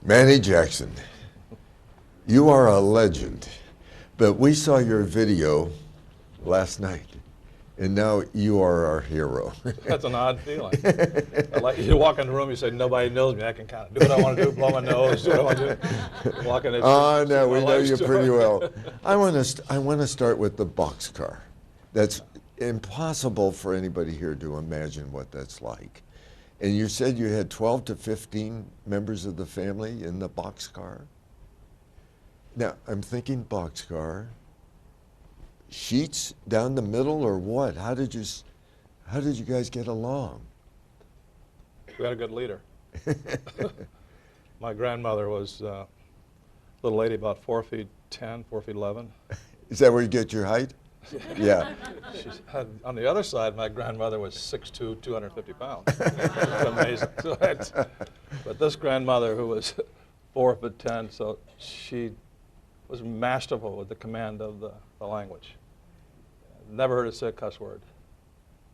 Manny Jackson, you are a legend, but we saw your video last night, and now you are our hero. That's an odd feeling. Like you walk in the room, you say, nobody knows me. I can kind of do what I want to do, blow my nose, do what I want to do. Walk in Oh, no, we know you pretty well. I want to start with the boxcar. That's impossible for anybody here to imagine what that's like. And you said you had 12 to 15 members of the family in the boxcar? Now, I'm thinking boxcar, sheets down the middle or what? How did you guys get along? We had a good leader. My grandmother was a little lady about 4'10", 4'11". Is that where you get your height? Yeah. On the other side, my grandmother was 6'2", 250 pounds. It's amazing. But this grandmother, who was 4'10", so she was masterful with the command of the language. Never heard her say a cuss word.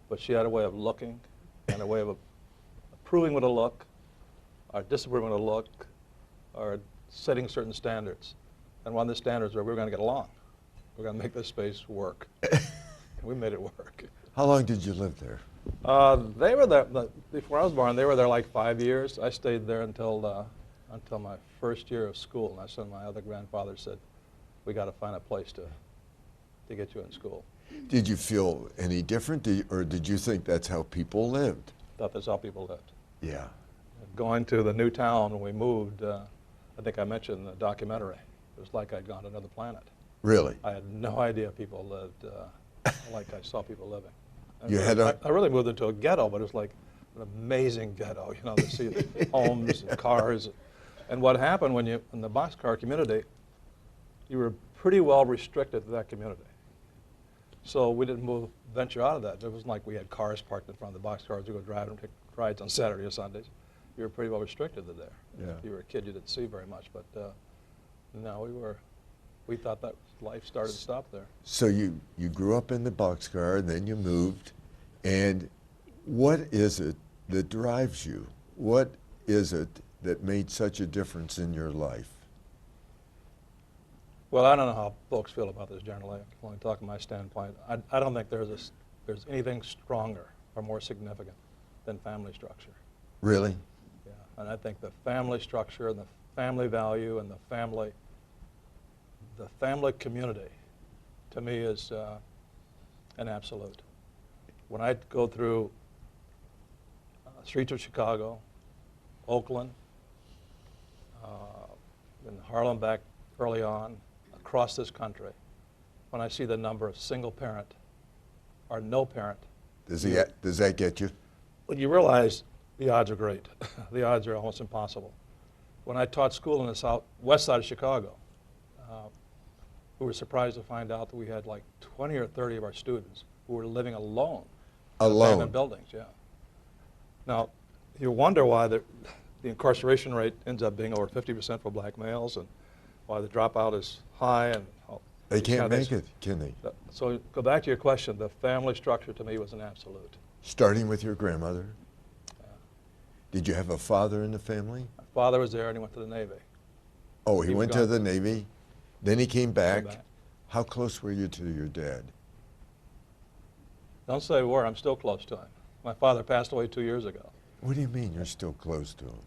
But she had a way of looking and a way of approving with a look, or disapproving with a look, or setting certain standards. And one of the standards were we were going to get along. We're going to make this space work. And we made it work. How long did you live there? They were there, before I was born, they were there like 5 years. I stayed there until my first year of school. And that's when my other grandfather said, we got to find a place to get you in school. Did you feel any different, or did you think that's how people lived? Thought that's how people lived. Yeah. Going to the new town when we moved, I think I mentioned in the documentary, it was like I'd gone to another planet. Really? I had no idea people lived like I saw people living. I really moved into a ghetto, but it was like an amazing ghetto, you know, to see homes and cars. And what happened when you, in the boxcar community, you were pretty well restricted to that community. So we didn't venture out of that. It wasn't like we had cars parked in front of the boxcars to go drive and take rides on Saturday or Sundays. You were pretty well restricted to there. Yeah. If you were a kid, you didn't see very much. But no, we thought that life started and stopped there. So you grew up in the boxcar, and then you moved. And what is it that drives you? What is it that made such a difference in your life? Well, I don't know how folks feel about this generally. I can only talk from my standpoint. I don't think there's anything stronger or more significant than family structure. Really? Yeah, and I think the family structure and the family value and the family community, to me, is an absolute. When I go through streets of Chicago, Oakland, in Harlem back early on, across this country, when I see the number of single parent or no parent. Does that get you? Well, you realize the odds are great. The odds are almost impossible. When I taught school in the west side of Chicago, we were surprised to find out that we had like 20 or 30 of our students who were living alone. Alone? In abandoned buildings, yeah. Now, you wonder why the incarceration rate ends up being over 50% for black males, and why the dropout is high. And they can't make it, can they? So go back to your question. The family structure to me was an absolute. Starting with your grandmother? Yeah. Did you have a father in the family? My father was there, and he went to the Navy. Oh, he went to the Navy? Then he came back. How close were you to your dad? Don't say where. I'm still close to him. My father passed away 2 years ago. What do you mean you're still close to him?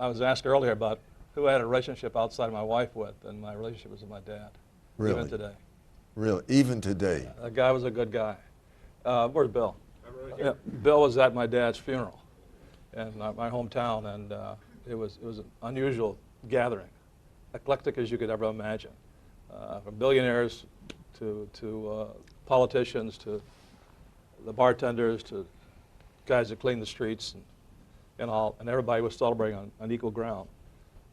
I was asked earlier about who I had a relationship outside of my wife with, and my relationship was with my dad. Really? Even today. Really? Even today? That guy was a good guy. Where's Bill? Yeah, Bill was at my dad's funeral in my hometown, and it was an unusual gathering, eclectic as you could ever imagine, from billionaires to politicians to the bartenders to guys that clean the streets and all, and everybody was celebrating on equal ground.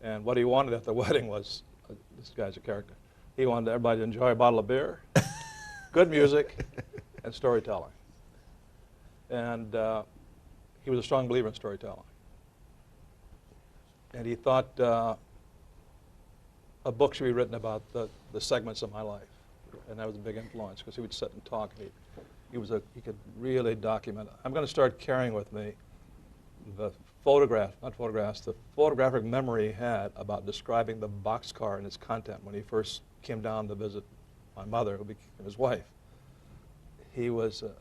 And what he wanted at the wedding was, this guy's a character, he wanted everybody to enjoy a bottle of beer, good music, and storytelling. And he was a strong believer in storytelling. And he thought a book should be written about the segments of my life. And that was a big influence, because he would sit and talk. He could really document. I'm going to start carrying with me the not photographs, the photographic memory he had about describing the boxcar and its content when he first came down to visit my mother, who became his wife. He was a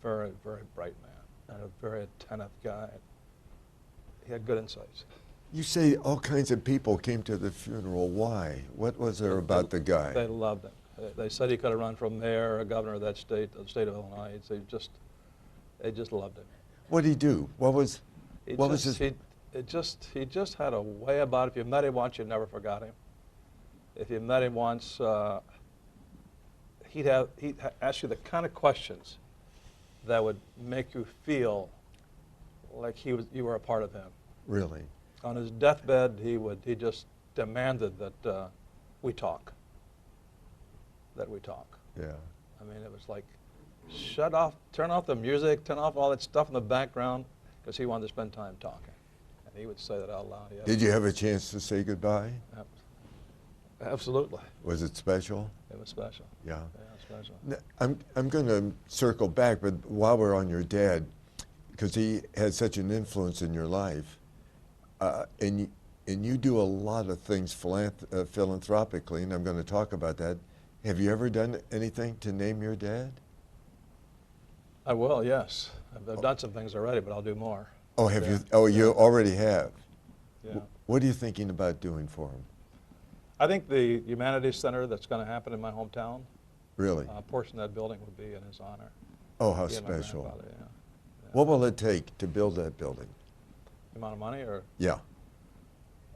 very, very bright man and a very attentive guy. He had good insights. You say all kinds of people came to the funeral. Why? What was there about the guy? They loved him. They said he could have run for mayor or governor of that state, the state of Illinois. They just loved him. What did he do? What was his? He just had a way about it. If you met him once, you never forgot him. If you met him once, he'd ask you the kind of questions that would make you feel like you were a part of him. Really? On his deathbed, he just demanded that we talk. That we talk. Yeah. I mean, it was like, turn off the music, turn off all that stuff in the background, because he wanted to spend time talking. And he would say that out loud. Did you have a chance to say goodbye? Absolutely. Was it special? It was special. Yeah. Yeah, special. I'm going to circle back, but while we're on your dad, because he had such an influence in your life, and you do a lot of things philanthropically, and I'm going to talk about that. Have you ever done anything to name your dad? I will, yes. I've done some things already, but I'll do more. Oh, have you? Oh, you already have? Yeah. What are you thinking about doing for him? I think the Humanities Center that's going to happen in my hometown, Really? a portion of that building would be in his honor. Oh, how He and my special. grandfather, yeah. What will it take to build that building? The amount of money, or Yeah.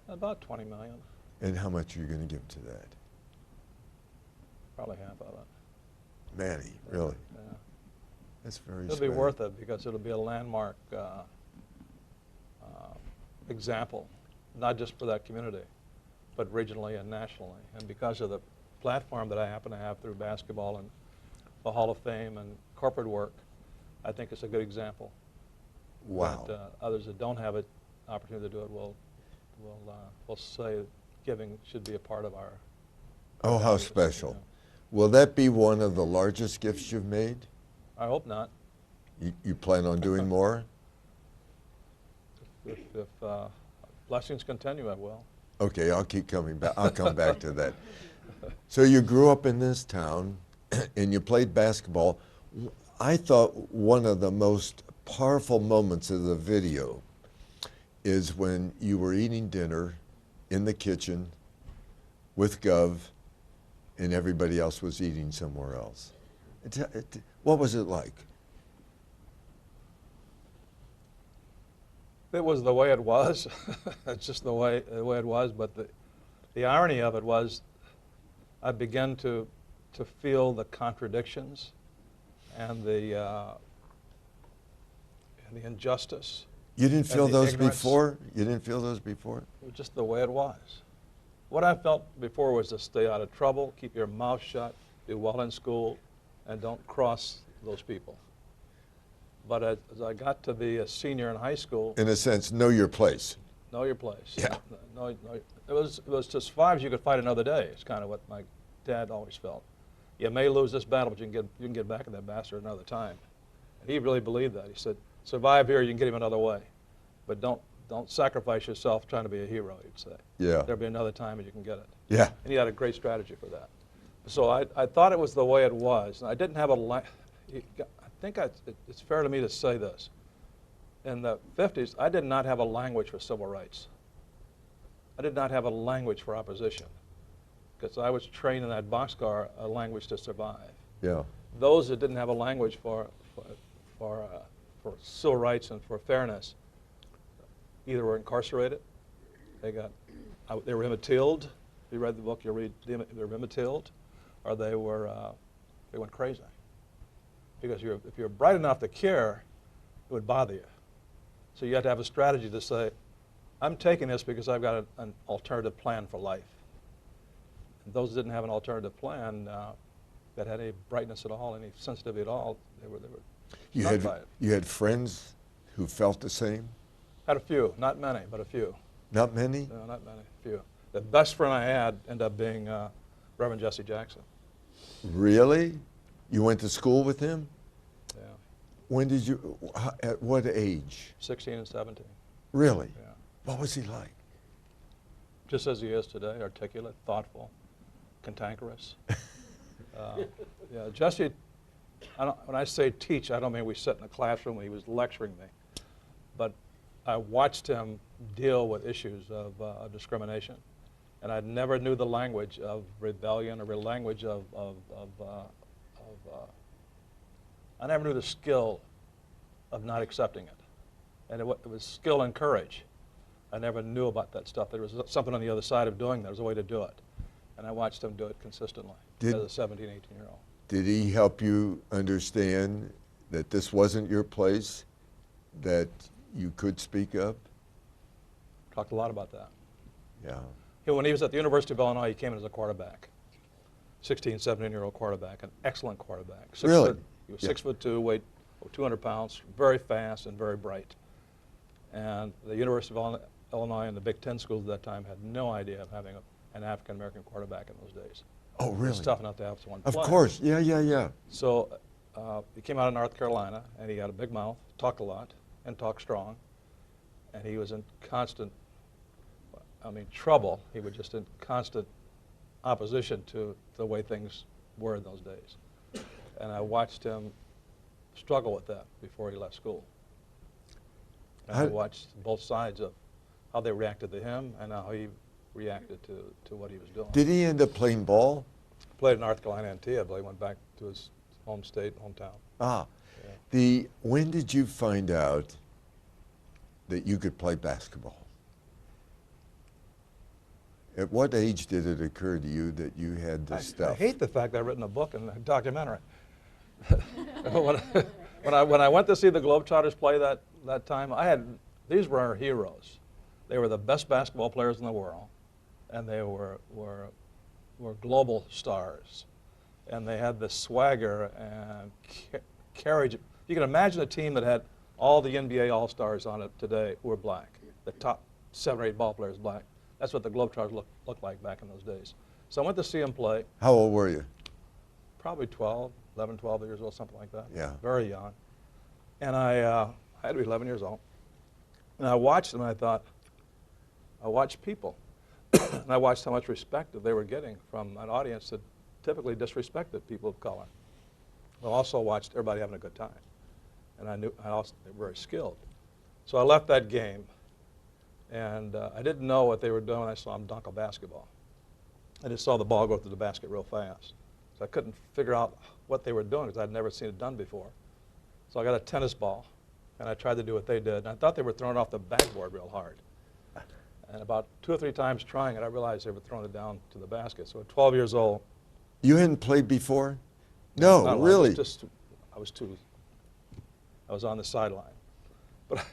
about 20 million, And how much are you going to give to that? probably half of it. Manny, really? Yeah. That's very It'll be worth it because it'll be a landmark example, not just for that community, but regionally and nationally. And because of the platform that I happen to have through basketball and the Hall of Fame and corporate work, I think it's a good example. Wow. That, others that don't have an opportunity to do it will say giving should be a part of our. Oh, how values, special. you know. Will that be one of the largest gifts you've made? I hope not. You plan on doing more? If blessings continue, I will. Okay, I'll keep coming back. I'll come back to that. So you grew up in this town and you played basketball. I thought one of the most powerful moments of the video is when you were eating dinner in the kitchen with Gov and everybody else was eating somewhere else. What was it like? It was the way it was. It's just the way it was. But the irony of it was, I began to feel the contradictions and the injustice. You didn't feel And the those ignorance. before? You didn't feel those before? It was just the way it was. What I felt before was to stay out of trouble, keep your mouth shut, do well in school, and don't cross those people. But as I got to be a senior in high school, In a sense, know your place. know your place. Yeah. It was just five as you could fight another day. It's kind of what my dad always felt. You may lose this battle, but you can get back in that bastard another time. And he really believed that. He said, survive here, you can get him another way. But don't sacrifice yourself trying to be a hero, he'd say. Yeah. There'll be another time and you can get it. Yeah. And he had a great strategy for that. So I thought it was the way it was. And I didn't have I think it's fair to me to say this. In the 50s, I did not have a language for civil rights. I did not have a language for opposition, because I was trained in that boxcar, a language to survive. Yeah. Those that didn't have a language for civil rights and for fairness either were incarcerated, they were imbeciled. If you read the book, you'll read they were imbeciled, or they went crazy. Because if you're bright enough to care, it would bother you. So you have to have a strategy to say, I'm taking this because I've got an alternative plan for life. And those that didn't have an alternative plan that had any brightness at all, any sensitivity at all, they were struck by it. You had friends who felt the same? Had a few, not many, but a few. Not many? No, not many, a few. The best friend I had ended up being Reverend Jesse Jackson. Really? You went to school with him? Yeah, When did you, at what age? 16 and 17. Really? Yeah. What was he like? Just as he is today, articulate, thoughtful, cantankerous. Yeah, Jesse, when I say teach, I don't mean we sit in a classroom and he was lecturing me, but I watched him deal with issues of discrimination, and I never knew the language of rebellion or the language I never knew the skill of not accepting it, and it was skill and courage. I never knew about that stuff. There was something on the other side of doing that. There was a way to do it, and I watched him do it consistently as a 17, 18-year-old. Did he help you understand that this wasn't your place, that you could speak up? Talked a lot about that. Yeah. When he was at the University of Illinois, he came in as a quarterback, 16, 17-year-old quarterback, an excellent quarterback. Really? He was 6'2", weighed 200 pounds, very fast and very bright. And the University of Illinois and the Big Ten schools at that time had no idea of having an African-American quarterback in those days. Oh, really? It's tough enough to have someone Of play. course. Yeah, yeah, yeah. So he came out of North Carolina, and he had a big mouth, talked a lot, and talked strong. And he was in constant, trouble. He was just in constant opposition to the way things were in those days. And I watched him struggle with that before he left school. And I watched both sides of how they reacted to him and how he reacted to what he was doing. Did he end up playing ball? Played at North Carolina A&T, I believe, went back to his home state, hometown. Ah. Yeah. When did you find out that you could play basketball? At what age did it occur to you that you had this stuff? I hate the fact that I've written a book and a documentary. when I went to see the Globetrotters play that time, these were our heroes. They were the best basketball players in the world, and they were global stars. And they had the swagger and carriage. You can imagine a team that had all the NBA All-Stars on it today who were black. The top 7 or 8 ball players black. That's what the Globetrotters looked like back in those days. So I went to see them play. How old were you? Probably 11, 12 years old, something like that. Yeah. Very young. And I had to be 11 years old. And I watched them, and I thought, I watched people. And I watched how much respect that they were getting from an audience that typically disrespected people of color. I also watched everybody having a good time. And I knew they were very skilled. So I left that game, and I didn't know what they were doing when I saw them dunk a basketball. I just saw the ball go through the basket real fast. So I couldn't figure out what they were doing because I'd never seen it done before. So I got a tennis ball, and I tried to do what they did. And I thought they were throwing it off the backboard real hard. And about 2 or 3 times trying it, I realized they were throwing it down to the basket. So at 12 years old. You hadn't played before? No, really? I was on the sideline. But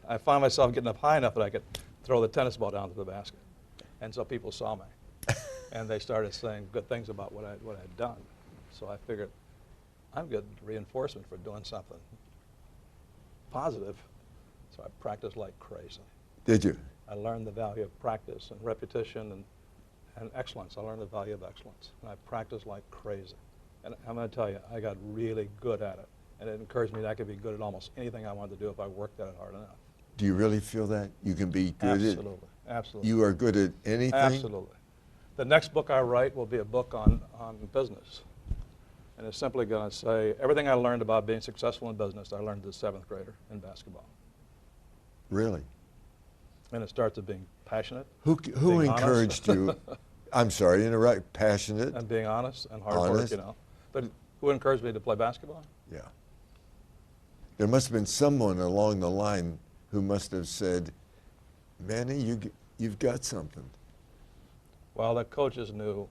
I found myself getting up high enough that I could throw the tennis ball down to the basket. And so people saw me. And they started saying good things about what I'd done. So I figured, I'm good reinforcement for doing something positive. So I practiced like crazy. Did you? I learned the value of practice and repetition and excellence. I learned the value of excellence. And I practiced like crazy. And I'm going to tell you, I got really good at it. And it encouraged me that I could be good at almost anything I wanted to do if I worked at it hard enough. Do you really feel that? You can be good at it? Absolutely. Absolutely. You are good at anything? Absolutely. The next book I write will be a book on business. And it's simply going to say, everything I learned about being successful in business, I learned as a 7th grader in basketball. Really? And it starts with being passionate. Who encouraged you? I'm sorry, interrupt. Passionate? And being honest and hard work, you know. But who encouraged me to play basketball? Yeah. There must have been someone along the line who must have said, Manny, you've got something. Well, the coaches knew.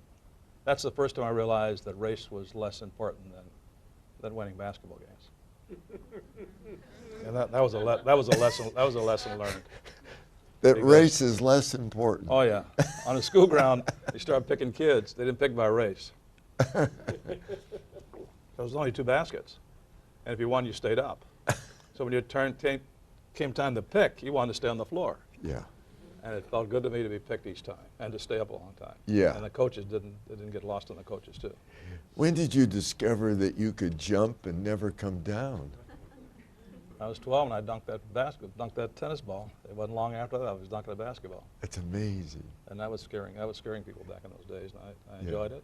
That's the first time I realized that race was less important than winning basketball games. And that was a lesson learned. That race is less important. Oh yeah. On a school ground, they started picking kids. They didn't pick by race. There was only 2 baskets, and if you won, you stayed up. So when your turn came time to pick, you wanted to stay on the floor. Yeah. And it felt good to me to be picked each time and to stay up a long time. Yeah. And the coaches didn't get lost on the coaches too. When did you discover that you could jump and never come down? I was 12 and I dunked that tennis ball. It wasn't long after that I was dunking a basketball. That's amazing. And that was scaring. That was scaring people back in those days, and I Yeah. enjoyed it.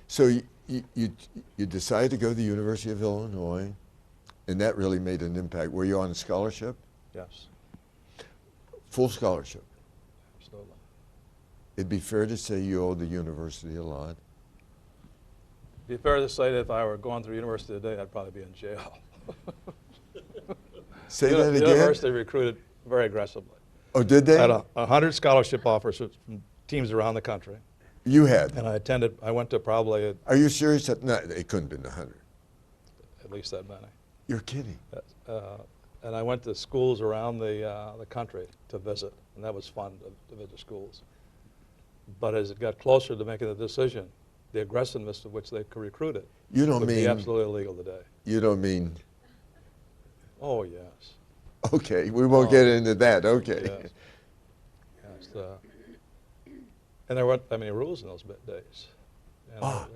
So you decided to go to the University of Illinois, and that really made an impact. Were you on a scholarship? Yes, Full scholarship. absolutely. It'd be fair to say you owe the university a lot. It'd be fair to say that if I were going through university today, I'd probably be in jail. Say The that again? university recruited very aggressively. Oh, did they? I had 100 scholarship offers from teams around the country, You had. and I went to probably Are you serious? No, it couldn't have been 100. at least that many. You're kidding. And I went to schools around the country to visit, and that was fun to visit schools. But as it got closer to making the decision, the aggressiveness of which they recruited You don't would be mean, absolutely illegal today. you don't mean, Oh, yes. okay, we won't Oh, get into that, okay. Yes. Yes, and there weren't that many rules in those days. And, Ah.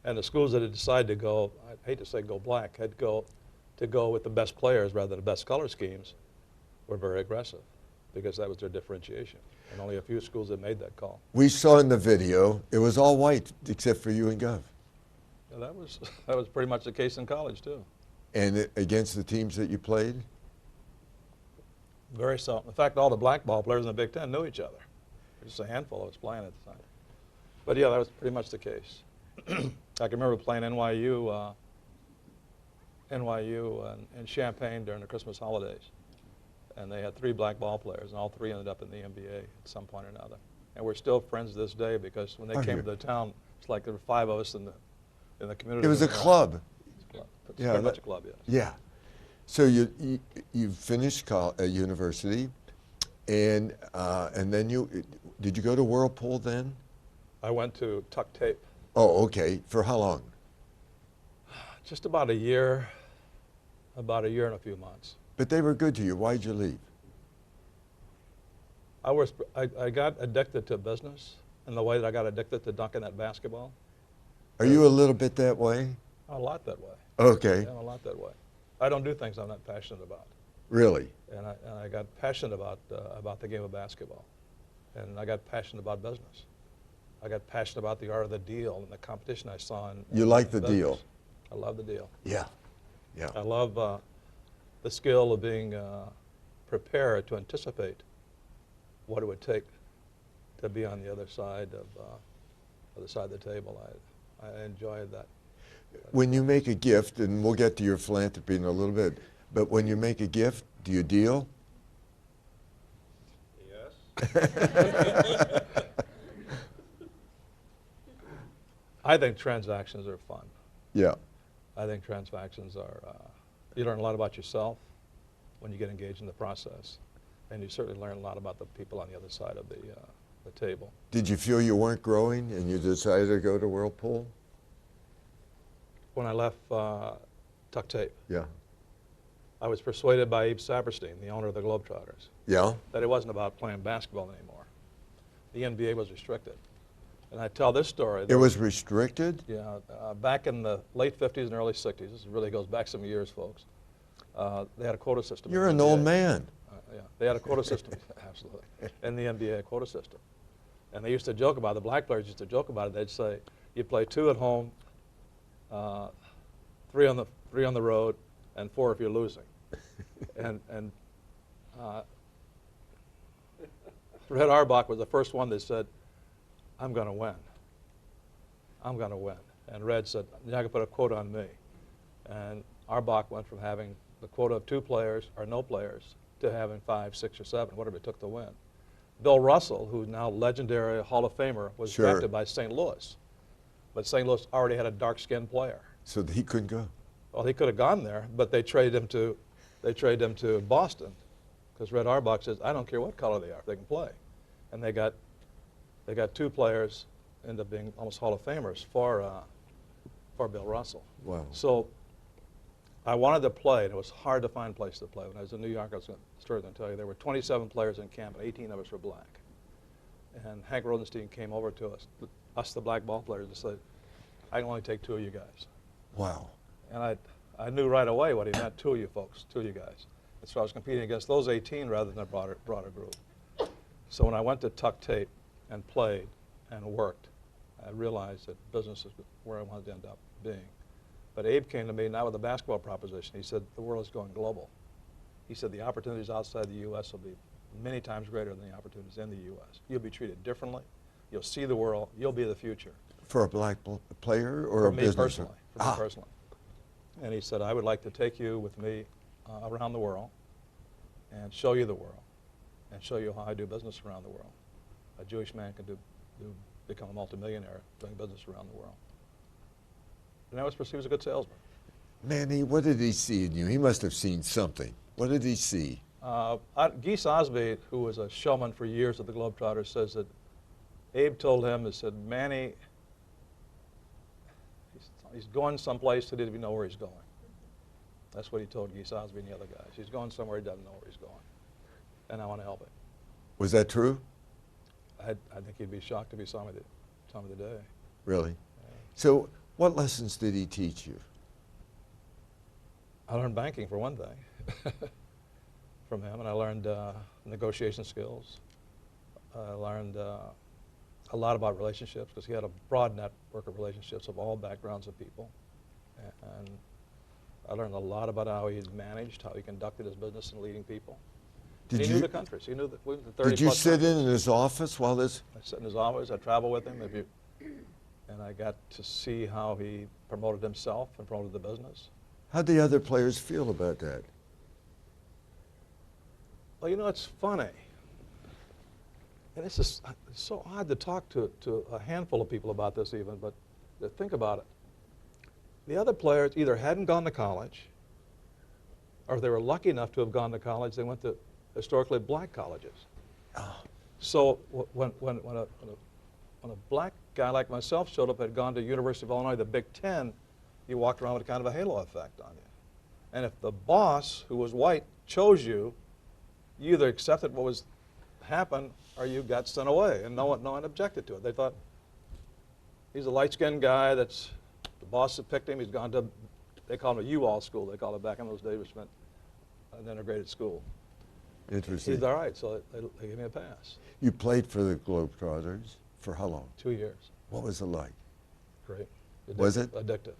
and the schools that had decided to go, I hate to say go black, had to go with the best players rather than the best color schemes, were very aggressive because that was their differentiation. And only a few schools had made that call. We saw in the video, it was all white except for you and Gov. And that was pretty much the case in college too. And against the teams that you played? Very seldom. In fact, all the black ball players in the Big Ten knew each other. Just a handful of us playing at the time. But yeah, that was pretty much the case. I can remember playing NYU in Champaign during the Christmas holidays. And they had 3 black ball players, and all 3 ended up in the NBA at some point or another. And we're still friends to this day because when they Are came you? to the town, it's like there were 5 of us in the community. It was a club. It's Yeah, pretty that- much a club, yes. Yeah. So you finished university, and then did you go to Whirlpool then? I went to Tuck Tape. Oh, okay. For how long? Just about a year and a few months. But they were good to you. Why'd you leave? I got addicted to business in the way that I got addicted to dunking that basketball. Are you a little bit that way? A lot that way. Okay. Yeah, a lot that way. I don't do things I'm not passionate about. Really? And I got passionate about the game of basketball. And I got passionate about business. I got passionate about the art of the deal and the competition I saw in You like the business. deal? I love the deal. Yeah. Yeah. I love the skill of being prepared to anticipate what it would take to be on the other side of the table. I enjoyed that. When you make a gift, and we'll get to your philanthropy in a little bit, but when you make a gift, do you deal? Yes. I think transactions are fun. Yeah. I think transactions are, you learn a lot about yourself when you get engaged in the process. And you certainly learn a lot about the people on the other side of the table. Did you feel you weren't growing and you decided to go to Whirlpool? When I left Tuck Tape, Yeah. I was persuaded by Abe Saperstein, the owner of the Globetrotters, Yeah? that it wasn't about playing basketball anymore. The NBA was restricted. And I tell this story. It was restricted? Yeah, back in the late 50s and early 60s, this really goes back some years, folks, they had a quota system. You're in an the old NBA. man. Yeah, they had a quota system, absolutely. In the NBA, a quota system. And they used to joke about it, the black players used to joke about it. They'd say, you play 2 at home, 3 on the road, and 4 if you're losing. and Red Auerbach was the first one that said, I'm going to win. I'm going to win. And Red said, you're not going to put a quota on me. And Auerbach went from having the quota of 2 players or no players to having 5, 6, or 7, whatever it took to win. Bill Russell, who's now legendary Hall of Famer, was Sure. drafted by St. Louis. But St. Louis already had a dark-skinned player. So he couldn't go? Well, he could have gone there, but they traded him to Boston, because Red Auerbach says, I don't care what color they are, they can play. And they got 2 players, end up being almost Hall of Famers for Bill Russell. Wow. So I wanted to play, and it was hard to find a place to play. When I was in New York, I was going to tell you, there were 27 players in camp, and 18 of us were black. And Hank Rosenstein came over to us the black ball players, and said, I can only take 2 of you guys. Wow. And I knew right away what he meant, two of you folks, two of you guys. And so I was competing against those 18 rather than a broader group. So when I went to Tuck Tape and played and worked, I realized that business is where I wanted to end up being. But Abe came to me, not with a basketball proposition. He said, the world is going global. He said, the opportunities outside the U.S. will be many times greater than the opportunities in the U.S. You'll be treated differently. You'll see the world. You'll be the future. For a black player or for a me business? Personally, for me personally. And he said, I would like to take you with me around the world and show you the world and show you how I do business around the world. A Jewish man can become a multimillionaire doing business around the world. And I was perceived as a good salesman. Manny, what did he see in you? He must have seen something. What did he see? Geese Osby, who was a showman for years at the Globetrotters, says that Abe told him, he said, Manny, he's going someplace he didn't even know where he's going. That's what he told Geese Osby and the other guys. He's going somewhere he doesn't know where he's going. And I want to help him. Was that true? I think he'd be shocked if he saw me today. Really? Yeah. So what lessons did he teach you? I learned banking, for one thing, from him, and I learned negotiation skills. I learned a lot about relationships, because he had a broad network of relationships of all backgrounds of people. And I learned a lot about how he managed, how he conducted his business in leading people. He knew the countries. He knew the 30 Did you sit countries. in his office while this? I sat in his office. I traveled with him. And I got to see how he promoted himself and promoted the business. How'd the other players feel about that? Well, you know, it's funny. And it's so odd to talk to a handful of people about this even, but think about it. The other players either hadn't gone to college, or if they were lucky enough to have gone to college, they went to historically black colleges. Oh. So when a black guy like myself showed up, had gone to University of Illinois, the Big Ten, you walked around with kind of a halo effect on you. And if the boss, who was white, chose you, you either accepted what was happened or you got sent away, and no one objected to it. They thought, he's a light-skinned guy that's, the boss had picked him, he's gone to, they called him a U-All school, they called it back in those days, which meant an integrated school. Interesting. He's all right, so they gave me a pass. You played for the Globetrotters for how long? 2 years. What was it like? Great. Addictive. Was it? Addictive.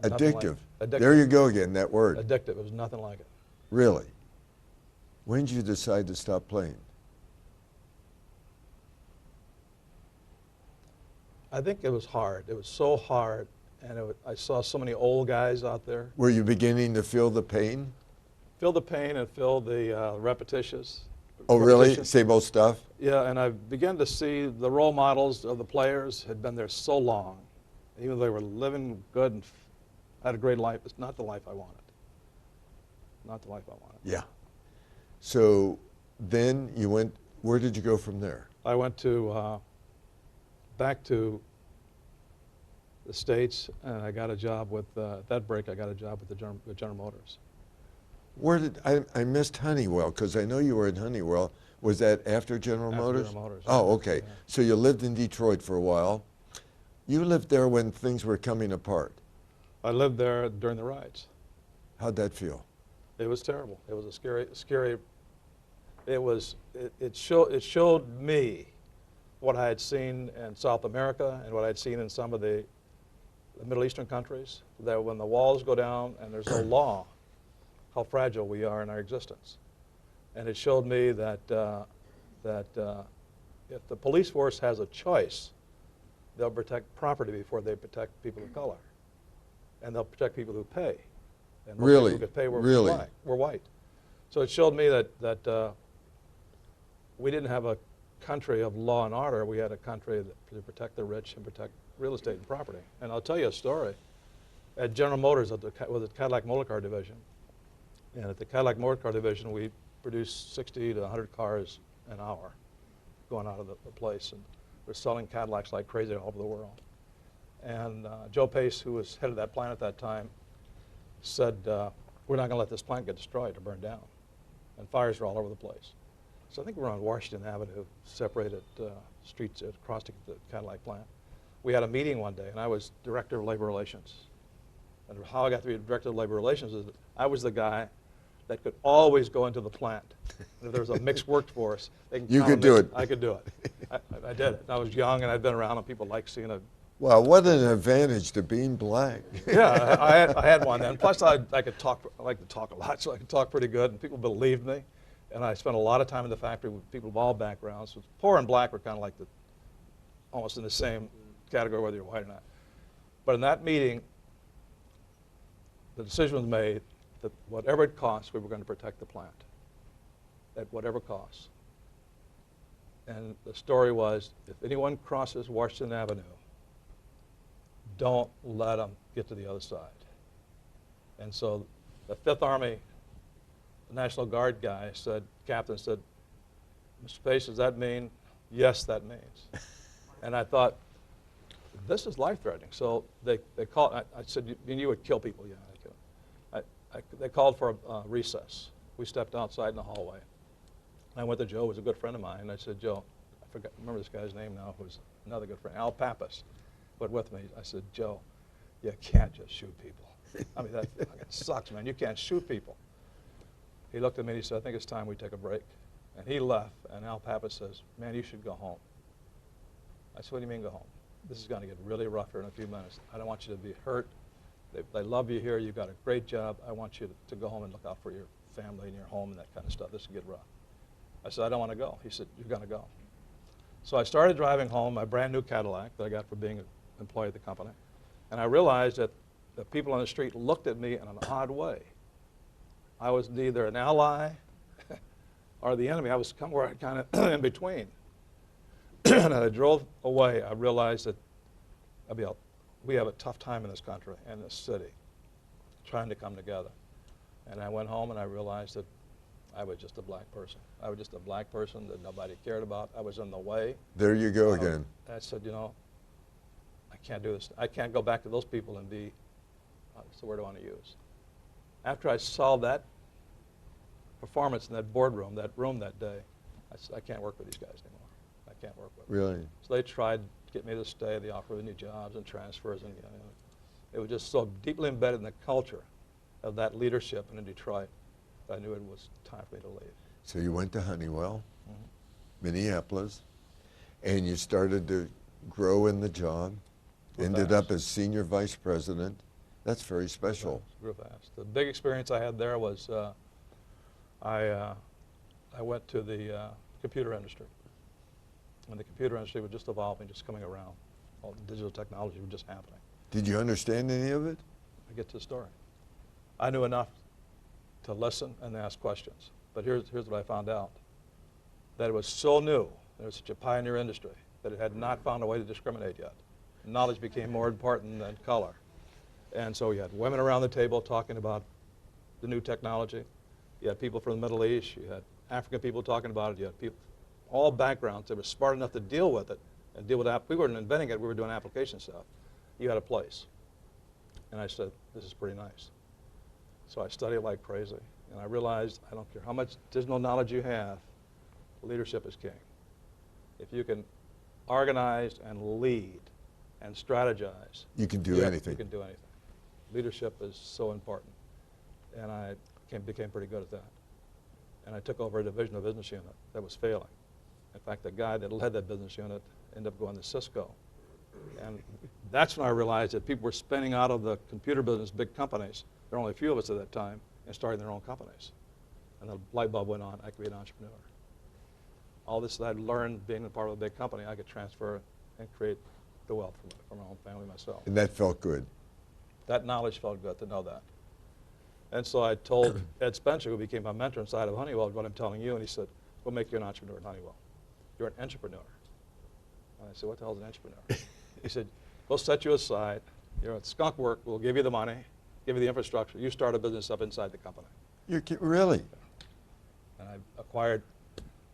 Addictive. Like addictive. There you go again, that word. Addictive. It was nothing like it. Really? When did you decide to stop playing? I think it was hard. It was so hard, and I saw so many old guys out there. Were you beginning to feel the pain? Feel the pain and feel the repetitious. Oh, really? Same old stuff? Yeah, and I began to see the role models of the players had been there so long. Even though they were living good and had a great life, it's not the life I wanted. Not the life I wanted. Yeah. So then you went, where did you go from there? I went to, back to the States, and I got a job with, at that break, I got a job with General Motors. Where did, I missed Honeywell, because I know you were in Honeywell. Was that after General Motors? General Motors. Oh, okay. Yeah. So you lived in Detroit for a while. You lived there when things were coming apart. I lived there during the riots. How'd that feel? It was terrible. It was a scary, it showed me what I had seen in South America and what I had seen in some of the Middle Eastern countries, that when the walls go down and there's no law, how fragile we are in our existence. And it showed me that, if the police force has a choice, they'll protect property before they protect people of color. And they'll protect people who pay. And most Really? people who could pay were Really? black, were white. So it showed me that we didn't have a country of law and order. We had a country to protect the rich and protect real estate and property. And I'll tell you a story. At General Motors, with the Cadillac Motor Car Division, and at the Cadillac Motor Car Division, we produced 60 to 100 cars an hour going out of the place. And we're selling Cadillacs like crazy all over the world. And Joe Pace, who was head of that plant at that time, said, we're not going to let this plant get destroyed or burned down. And fires were all over the place. So I think we're on Washington Avenue, separated streets across the Cadillac plant. We had a meeting one day, and I was director of labor relations. And how I got to be director of labor relations is that I was the guy that could always go into the plant. And if there was a mixed workforce, they can You count on could do me. it. I could do it. I did it. I was young and I'd been around and people liked seeing it. Wow, what an advantage to being black. Yeah, I had one then. Plus I could talk, I like to talk a lot, so I could talk pretty good and people believed me. And I spent a lot of time in the factory with people of all backgrounds. So poor and black were kind of like almost in the same category whether you're white or not. But in that meeting, the decision was made that whatever it costs, we were going to protect the plant at whatever cost. And the story was, if anyone crosses Washington Avenue, don't let them get to the other side. And so the Fifth Army National Guard guy said, captain said, Mr. Pace, does that mean? Yes, that means. And I thought, this is life-threatening. So they called, I said, you would kill people? Yeah, I could. They called for a recess. We stepped outside in the hallway. I went to Joe, who was a good friend of mine, and I said, Joe, remember this guy's name now, who was another good friend, Al Pappas, went with me. I said, Joe, you can't just shoot people. I mean, that sucks, man. You can't shoot people. He looked at me and he said, I think it's time we take a break. And he left, and Al Pappas says, man, you should go home. I said, what do you mean go home? This is going to get really rough here in a few minutes. I don't want you to be hurt. They love you here. You've got a great job. I want you to go home and look out for your family and your home and that kind of stuff. This will get rough. I said, I don't want to go. He said, you're going to go. So I started driving home my brand new Cadillac that I got for being an employee at the company. And I realized that the people on the street looked at me in an odd way. I was neither an ally or the enemy. I was somewhere kind of in between. And as I drove away, I realized that we have a tough time in this country and this city trying to come together. And I went home and I realized that I was just a black person. I was just a black person that nobody cared about. I was in the way. There you go again. I said, you know, I can't do this. I can't go back to those people and be, what's the word I want to use? After I saw that performance in that boardroom, that room that day, I said, I can't work with these guys anymore. I can't work with them. Really? So they tried to get me to stay. They offered me new jobs and transfers. And it was just so deeply embedded in the culture of that leadership in Detroit that I knew it was time for me to leave. So you went to Honeywell, Minneapolis, and you started to grow in the job, ended up as senior vice president. That's very special. Grew fast. The big experience I had there was I went to the computer industry. And the computer industry was just evolving, just coming around. All the digital technology was just happening. Did you understand any of it? I get to the story. I knew enough to listen and ask questions. But here's what I found out. That it was so new, it was such a pioneer industry, that it had not found a way to discriminate yet. Knowledge became more important than color. And so you had women around the table talking about the new technology. You had people from the Middle East. You had African people talking about it. You had people, all backgrounds that were smart enough to deal with it and deal with it. We weren't inventing it. We were doing application stuff. You had a place. And I said, this is pretty nice. So I studied like crazy. And I realized I don't care how much digital knowledge you have, leadership is king. If you can organize and lead and strategize, you can do anything. You can do anything. Leadership is so important. And I became pretty good at that. And I took over a division of business unit that was failing. In fact, the guy that led that business unit ended up going to Cisco. And that's when I realized that people were spinning out of the computer business, big companies. There were only a few of us at that time, and starting their own companies. And the light bulb went on, I could be an entrepreneur. All this that I'd learned being a part of a big company, I could transfer and create the wealth for my own family, myself. And that felt good. That knowledge felt good to know that. And so I told Ed Spencer, who became my mentor inside of Honeywell, what I'm telling you, and he said, we'll make you an entrepreneur at Honeywell. You're an entrepreneur. And I said, what the hell is an entrepreneur? He said, we'll set you aside. You're at skunk work. We'll give you the money, give you the infrastructure. You start a business up inside the company. Really? And I acquired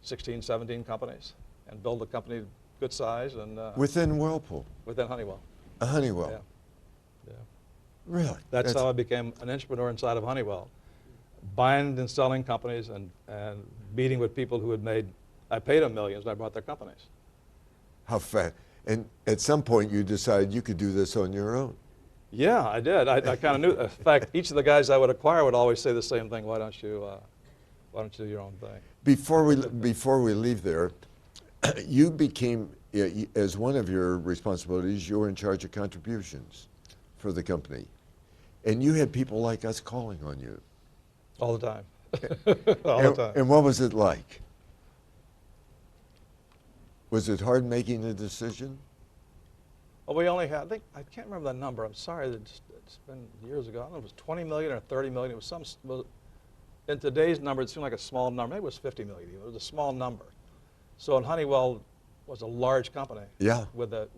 16, 17 companies and built a company good size. And within Whirlpool? Within Honeywell. A Honeywell? Yeah. Yeah. Really? That's how I became an entrepreneur inside of Honeywell. Buying and selling companies and meeting with people who had made, I paid them millions when I bought their companies. How fast? And at some point you decided you could do this on your own. Yeah, I did. I kind of knew. In fact, each of the guys I would acquire would always say the same thing. Why don't you do your own thing? Before we leave there, you became, as one of your responsibilities, you were in charge of contributions for the company. And you had people like us calling on you. All the time. All the time. And what was it like? Was it hard making a decision? Well, we only had, I can't remember the number. I'm sorry, it's been years ago. I don't know if it was 20 million or 30 million. It was some, in today's number, it seemed like a small number. Maybe it was 50 million. It was a small number. So, and Honeywell was a large company. Yeah. With a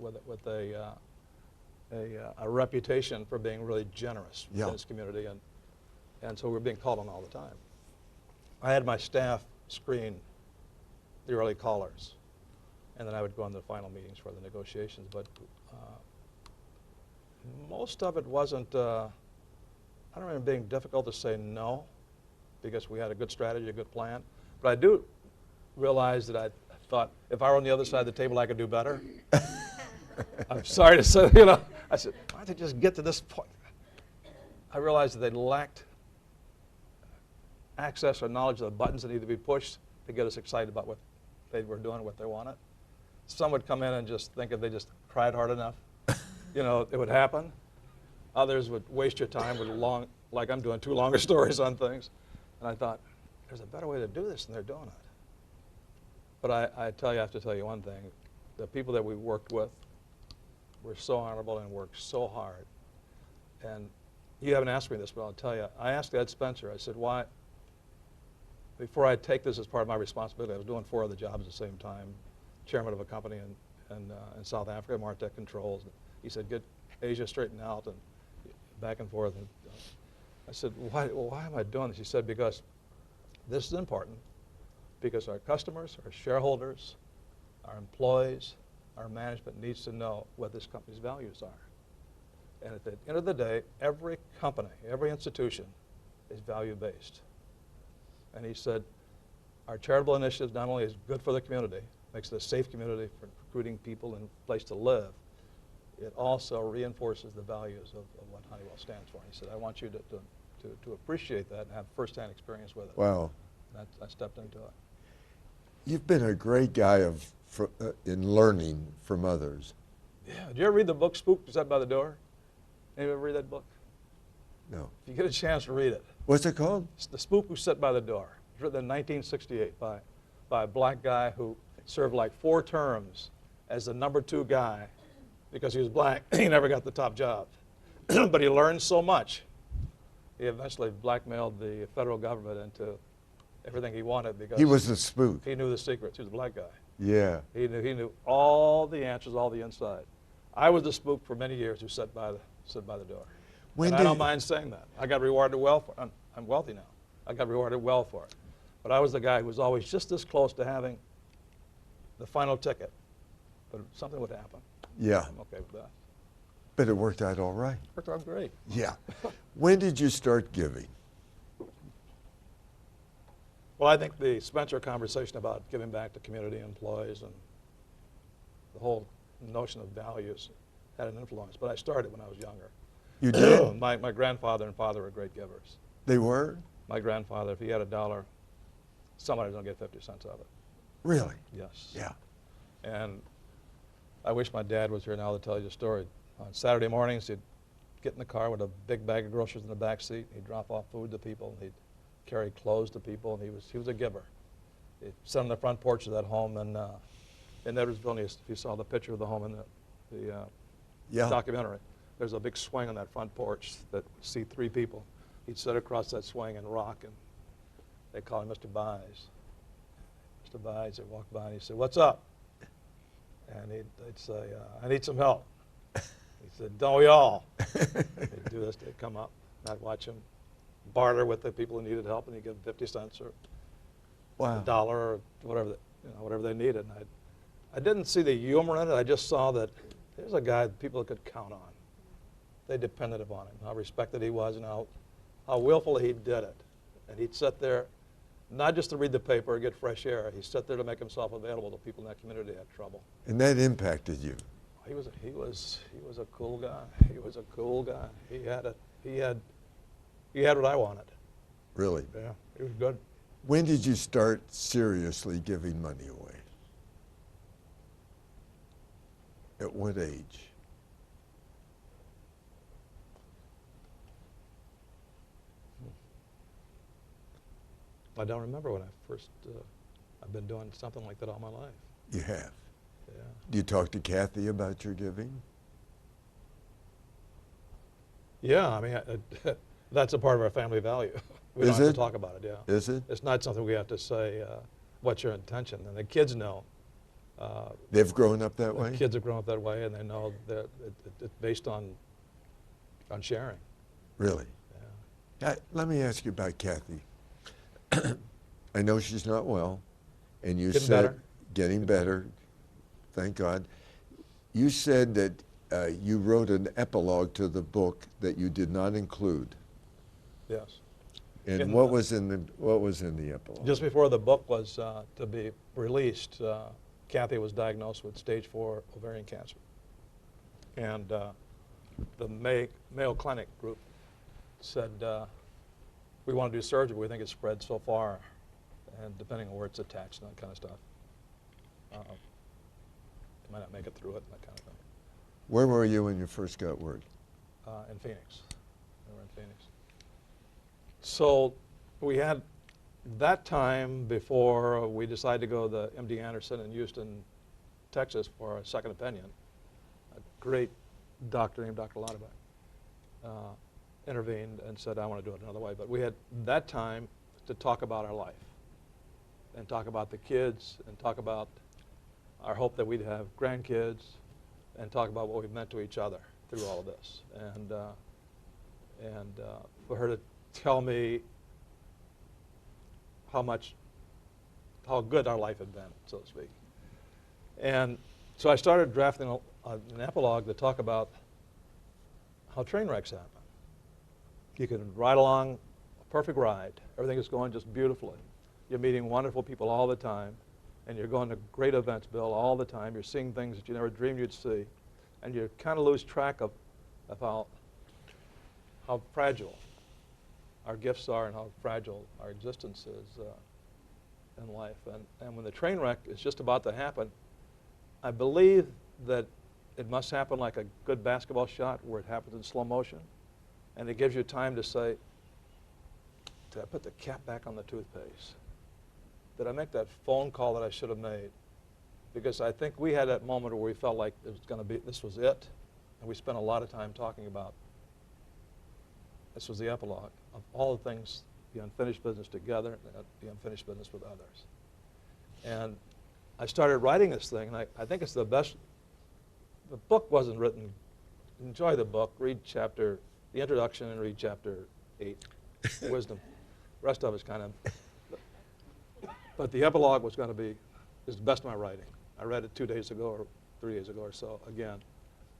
reputation for being really generous in its community, and so we were being called on all the time. I had my staff screen the early callers, and then I would go on the final meetings for the negotiations. But most of it wasn't. I don't remember being difficult to say no, because we had a good strategy, a good plan. But I do realize that I thought if I were on the other side of the table, I could do better. I'm sorry to say, I said, why don't they just get to this point? I realized that they lacked access or knowledge of the buttons that needed to be pushed to get us excited about what they were doing, what they wanted. Some would come in and just think if they just cried hard enough, it would happen. Others would waste your time with like I'm doing too long stories on things. And I thought, there's a better way to do this, and they're doing it. But I have to tell you one thing. The people that we worked with were so honorable and worked so hard. And you haven't asked me this, but I'll tell you. I asked Ed Spencer, I said, why, before I take this as part of my responsibility, I was doing 4 other jobs at the same time, chairman of a company in South Africa, Martech Controls. He said, get Asia straightened out and back and forth. And I said, why am I doing this? He said, because this is important, because our customers, our shareholders, our employees, our management needs to know what this company's values are. And at the end of the day, every company, every institution is value-based. And he said, our charitable initiative not only is good for the community, makes it a safe community for recruiting people and a place to live, it also reinforces the values of what Honeywell stands for. And he said, I want you to appreciate that and have firsthand experience with it. Wow. And I stepped into it. You've been a great guy in learning from others. Yeah. Did you ever read the book Spook Set by the Door? Anybody ever read that book? No. If you get a chance to read it. What's it called? It's The Spook Who Sat by the Door. It was written in 1968 by a black guy who served like 4 terms as the #2 guy because he was black. He never got the top job. But he learned so much. He eventually blackmailed the federal government into everything he wanted because he was the spook. He knew the secrets. He was a black guy. Yeah. He knew all the answers, all the inside. I was the spook for many years who sat by the door. And I don't mind saying that. I got rewarded well for it. I'm wealthy now. I got rewarded well for it. But I was the guy who was always just this close to having the final ticket. But if something would happen. Yeah. I'm okay with that. But it worked out all right. Worked out great. Yeah. When did you start giving? Well, I think the Spencer conversation about giving back to community employees and the whole notion of values had an influence. But I started when I was younger. You did? My grandfather and father were great givers. They were? My grandfather, if he had $1, somebody's going to get 50 cents of it. Really? Yes. Yeah. And I wish my dad was here now to tell you the story. On Saturday mornings, he'd get in the car with a big bag of groceries in the back seat. He'd drop off food to people. He'd carry clothes to people, and he was a giver. He'd sit on the front porch of that home in Edwardsville. If you saw the picture of the home in the documentary, there's a big swing on that front porch that would seat 3 people. He'd sit across that swing and rock, and they call him Mr. Buys. Mr. Buys, he'd walk by and he'd say, "What's up?" And they'd say, "I need some help." He said, "Don't we all?" They'd do this, they'd come up, and I'd watch him barter with the people who needed help, and he'd give them 50 cents or $1 or whatever they needed. And I didn't see the humor in it. I just saw that there's a guy that people could count on. They depended upon him, how respected he was, and how willfully he did it. And he'd sit there, not just to read the paper or get fresh air. He'd sit there to make himself available to people in that community that had trouble. And that impacted you? he was a cool guy. He was a cool guy. He had what I wanted. Really? Yeah, he was good. When did you start seriously giving money away? At what age? I don't remember when I first. I've been doing something like that all my life. You have. Yeah. Do you talk to Kathy about your giving? Yeah, I mean, that's a part of our family value. We don't Is have it? to talk about it. Yeah. Is it? It's not something we have to say. What's your intention? And the kids know. They've grown up that way? The kids have grown up that way, and they know that it's based on sharing. Really? Yeah. Let me ask you about Kathy. I know she's not well, and you Getting said better. getting better, thank God. You said that you wrote an epilogue to the book that you did not include. Yes. And what was in the epilogue? Just before the book was to be released, Kathy was diagnosed with stage 4 ovarian cancer. And the Mayo Clinic group said, we want to do surgery, but we think it's spread so far, and depending on where it's attached and that kind of stuff, you might not make it through it and that kind of thing. Where were you when you first got word? In Phoenix. We were in Phoenix. So we had that time before we decided to go to the MD Anderson in Houston, Texas for a second opinion. A great doctor named Dr. Lauterbach intervened and said, I want to do it another way. But we had that time to talk about our life and talk about the kids and talk about our hope that we'd have grandkids and talk about what we've meant to each other through all of this. And for her to tell me how good our life had been, so to speak. And so I started drafting an epilogue to talk about how train wrecks happen. You can ride along a perfect ride. Everything is going just beautifully. You're meeting wonderful people all the time, and you're going to great events, Bill, all the time. You're seeing things that you never dreamed you'd see, and you kind of lose track of how fragile our gifts are and how fragile our existence is in life. And when the train wreck is just about to happen, I believe that it must happen like a good basketball shot where it happens in slow motion, and it gives you time to say, did I put the cap back on the toothpaste? Did I make that phone call that I should have made? Because I think we had that moment where we felt like it was going to be, this was it, and we spent a lot of time talking about this was the epilogue of all the things, the unfinished business together, and the unfinished business with others. And I started writing this thing, and I think it's the best. The book wasn't written. Enjoy the book. Read the introduction, and read chapter 8, Wisdom. The rest of it's kind of. But the epilogue was going to be is the best of my writing. I read it 2 days ago or 3 days ago or so again,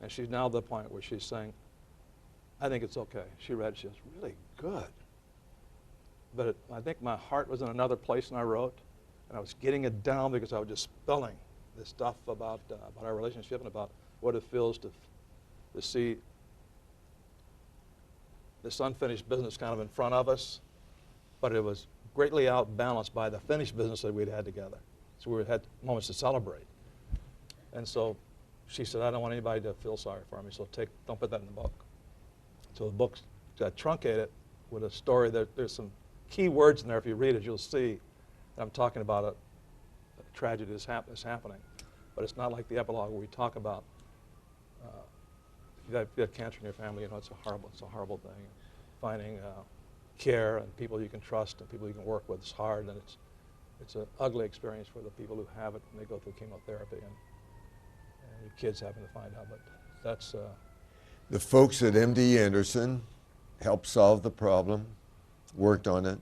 and she's now at the point where she's saying, I think it's okay. She read it, she was really good. But I think my heart was in another place when I wrote, and I was getting it down because I was just spilling this stuff about our relationship and about what it feels to see this unfinished business kind of in front of us, but it was greatly outbalanced by the finished business that we'd had together. So we had moments to celebrate. And so she said, I don't want anybody to feel sorry for me, so don't put that in the book. So the book got truncated with a story that there's some key words in there. If you read it, you'll see that I'm talking about a tragedy that's happening. But it's not like the epilogue where we talk about if you have cancer in your family, you know, it's a horrible thing. Finding care and people you can trust and people you can work with is hard, and it's an ugly experience for the people who have it, and they go through chemotherapy and your kids having to find out. But that's The folks at MD Anderson helped solve the problem, worked on it.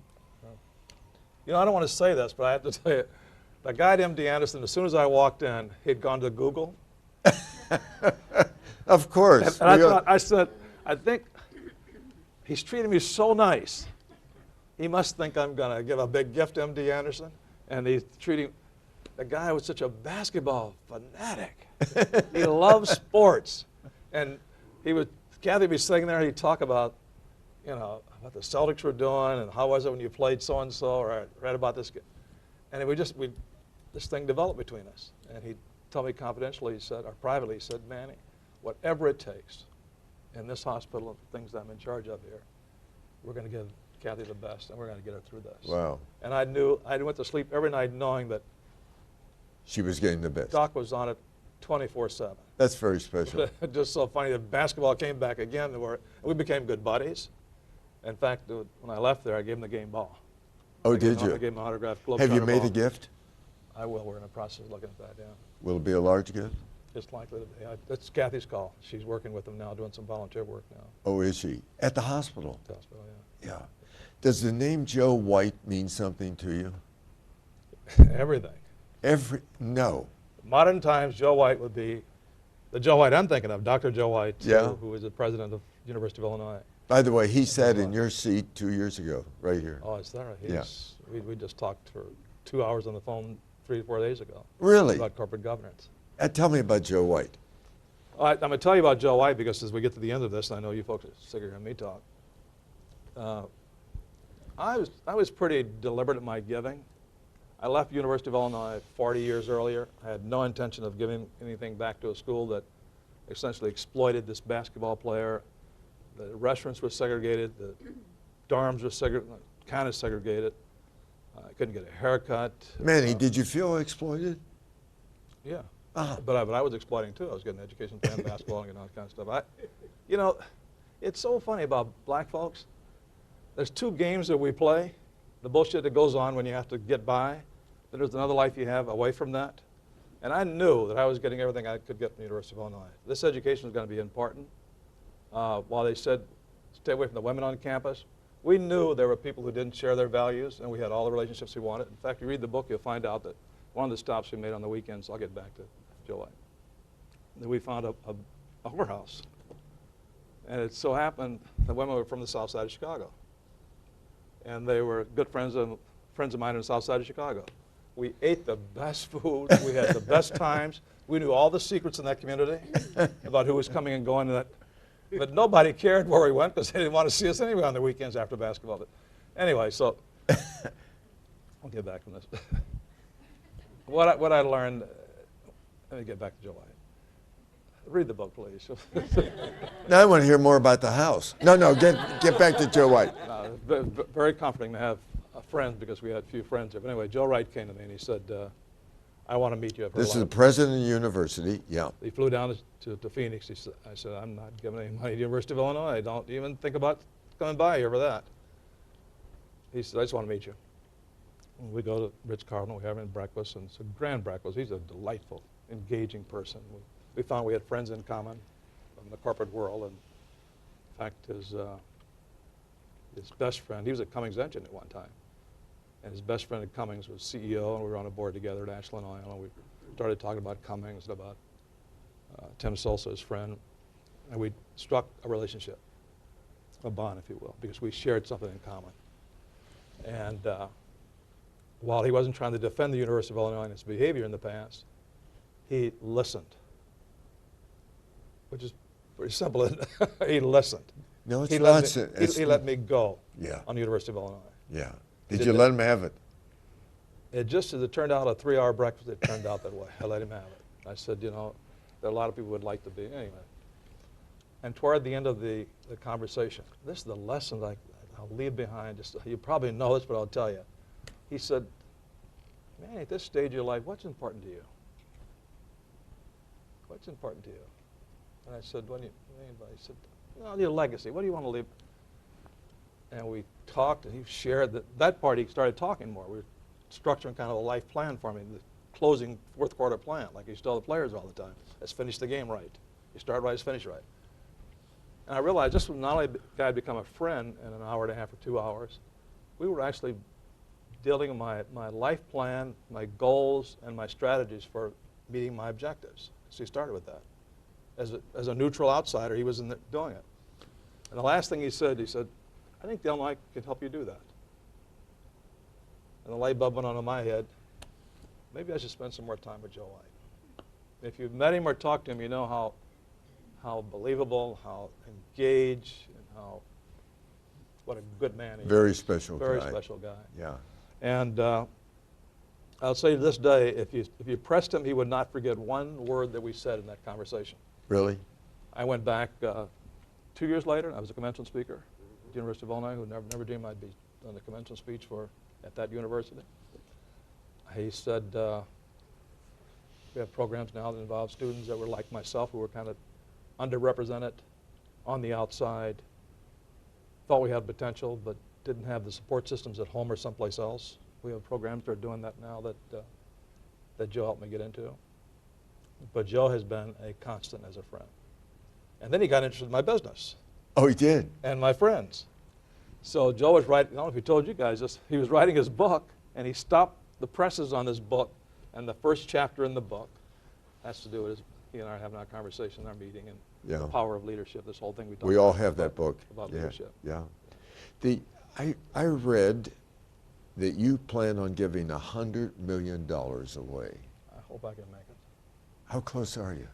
you know, I don't want to say this, but I have to tell you, the guy at MD Anderson, as soon as I walked in, he'd gone to Google. Of course. And I said, I think he's treating me so nice. He must think I'm going to give a big gift to MD Anderson. And he's treating, the guy was such a basketball fanatic. He loved sports. And Kathy would be sitting there and he'd talk about, you know, what the Celtics were doing and how was it when you played so-and-so, or I read about this. And this thing developed between us. And he'd tell me confidentially, he said, or privately, he said, Manny, whatever it takes in this hospital, things that I'm in charge of here, we're going to give Kathy the best, and we're going to get her through this. Wow. And I went to sleep every night knowing that She was getting the best. Doc was on it 24/7. That's very special. Just so funny that basketball came back again. We became good buddies. In fact, when I left there, I gave him the game ball. Oh, did I you? gave him an autographed Globetrotter Have you made ball. a gift? I will. We're in the process of looking at that, yeah. Will it be a large gift? It's likely to be. That's Kathy's call. She's working with them now, doing some volunteer work now. Oh, is she? At the hospital? At the hospital, yeah. Yeah. Does the name Joe White mean something to you? Everything. No. Modern times, Joe White would be the Joe White I'm thinking of, Dr. Joe White, Yeah. who was the president of University of Illinois. By the way, he sat in your seat 2 years ago, right here. Oh, is that right? Yeah. We just talked for 2 hours on the phone 3 to 4 days ago. Really? About corporate governance. Tell me about Joe White. I'm going to tell you about Joe White because as we get to the end of this, and I know you folks are sick of hearing me talk. I was pretty deliberate in my giving. I left University of Illinois 40 years earlier. I had no intention of giving anything back to a school that essentially exploited this basketball player. The restaurants were segregated. The dorms were kind of segregated. I couldn't get a haircut. Manny, did you feel exploited? Yeah. Ah. But I was exploiting too. I was getting an education, playing basketball, and all that kind of stuff. You know, it's so funny about black folks. There's 2 games that we play. The bullshit that goes on when you have to get by. Then there's another life you have away from that. And I knew that I was getting everything I could get from the University of Illinois. This education was going to be important. While they said, stay away from the women on campus, we knew there were people who didn't share their values, and we had all the relationships we wanted. In fact, if you read the book, you'll find out that one of the stops we made on the weekends, I'll get back to Joe White, that we found a whorehouse. And it so happened the women were from the south side of Chicago. And they were good friends of mine on the south side of Chicago. We ate the best food. We had the best times. We knew all the secrets in that community about who was coming and going to that. But nobody cared where we went because they didn't want to see us anyway on the weekends after basketball. But anyway, so I'll get back from this. What I learned, let me get back to Joe White. Read the book, please. Now I want to hear more about the house. No, get back to Joe White. Very comforting to have a friend because we had few friends there. But anyway, Joe Wright came to me and he said, I want to meet you. This is the president of the university, yeah. He flew down to Phoenix. I said, I'm not giving any money to the University of Illinois. I don't even think about coming by here for that. He said, I just want to meet you. And we go to Ritz-Carlton, we have him breakfast, and it's a grand breakfast. He's a delightful, engaging person. We found we had friends in common from the corporate world, and in fact, his best friend, he was at Cummings Engine at one time, and his best friend at Cummings was CEO, and we were on a board together at Ashland Oil, and we started talking about Cummings and about Tim Solsa, his friend, and we struck a relationship, a bond, if you will, because we shared something in common. And while he wasn't trying to defend the University of Illinois and its behavior in the past, he listened, which is pretty simple. He listened. No, it's he not. He let me go Yeah. on the University of Illinois. Yeah. Did you let him have it? It just as it turned out, a 3-hour breakfast, it turned out that way. I let him have it. I said, you know, there are a lot of people who would like to be. Anyway. And toward the end of the conversation, this is the lesson I'll leave behind. Just, you probably know this, but I'll tell you. He said, man, at this stage of your life, what's important to you? What's important to you? And I said, what do you mean by? He said, well, your legacy. What do you want to leave? And we talked, and he shared that part. He started talking more. We were structuring kind of a life plan for me, the closing fourth quarter plan, like he used to tell the players all the time. Let's finish the game right. You start right, finish right. And I realized this was not only a guy had become a friend in an hour and a half or 2 hours, we were actually dealing my life plan, my goals, and my strategies for meeting my objectives. So he started with that. As a neutral outsider, he was doing it. And the last thing he said, I think the Illinois can help you do that. And the light bulb went on in my head. maybe I should spend some more time with Joe White. If you've met him or talked to him, you know how believable, how engaged, and what a good man he is. Very special guy. Very special guy. Yeah. And I'll say to this day, if you pressed him, he would not forget one word that we said in that conversation. Really? I went back 2 years later. I was a convention speaker at the University of Illinois, who never dreamed I'd be on the convention speech at that university. He said, we have programs now that involve students that were like myself, who were kind of underrepresented on the outside, thought we had potential, but didn't have the support systems at home or someplace else. We have programs that are doing that now that Joe helped me get into. But Joe has been a constant as a friend. And then he got interested in my business. Oh, he did? And my friends. So Joe was writing, I don't know if he told you guys this, he was writing his book, and he stopped the presses on his book, and the first chapter in the book has to do with he and I are having our conversation in our meeting, and the power of leadership, this whole thing we talked about. We all have that book. About leadership. Yeah. I read that you plan on giving $100 million away. I hope I can make it. How close are you?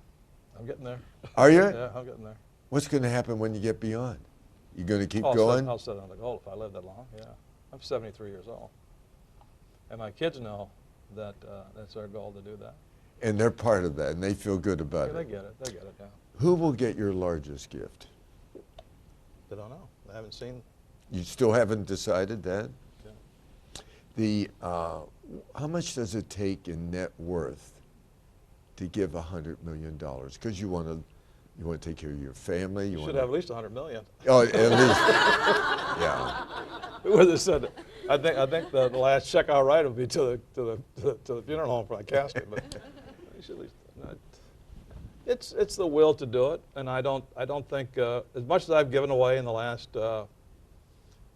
I'm getting there. Are you? Yeah, I'm getting there. What's going to happen when you get beyond? You going to keep going? I'll set on the goal if I live that long, yeah. I'm 73 years old. And my kids know that that's our goal to do that. And they're part of that, and they feel good about They it. get it, yeah. Who will get your largest gift? I don't know. I haven't seen. You still haven't decided that? Yeah. How much does it take in net worth to give $100 million? Because you want to take care of your family. You should have at least $100 million. Oh, at least. Yeah. Who would have said it? I think the last check I'll write will be to the funeral home for my casket. But you should at least. It's the will to do it, and I don't think as much as I've given away in the last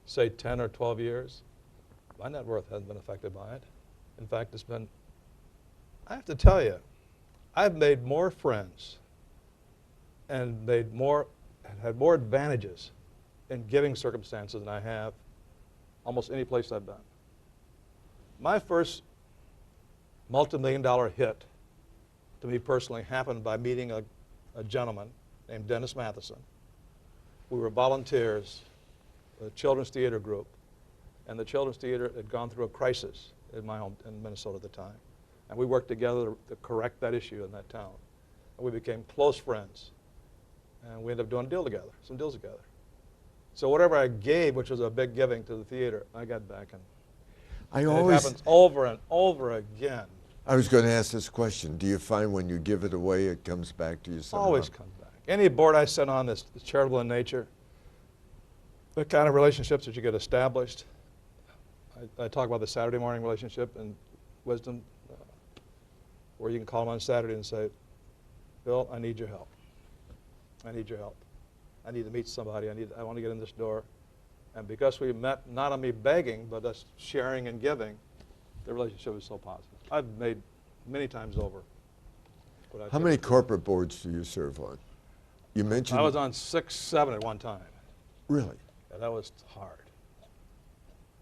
say 10 or 12 years, my net worth hasn't been affected by it. In fact, it's been. I have to tell you, I've made more friends and had more advantages in giving circumstances than I have almost any place I've been. My first multi-million-dollar hit to me personally happened by meeting a gentleman named Dennis Matheson. We were volunteers, a children's theater group, and the children's theater had gone through a crisis in my home in Minnesota at the time. And we worked together to correct that issue in that town. And we became close friends. And we ended up doing some deals together. So whatever I gave, which was a big giving to the theater, I got back. And it happens over and over again. I was going to ask this question. Do you find when you give it away, it comes back to you somehow? Always comes back. Any board I sit on is charitable in nature. The kind of relationships that you get established. I talk about the Saturday morning relationship and wisdom, where you can call them on Saturday and say, Bill, I need your help. I need your help. I need to meet somebody. I want to get in this door. And because we met not on me begging, but us sharing and giving, the relationship is so positive. I've made many times over. How many corporate boards do you serve on? You mentioned... I was on 6, 7 at one time. Really? Yeah, that was hard.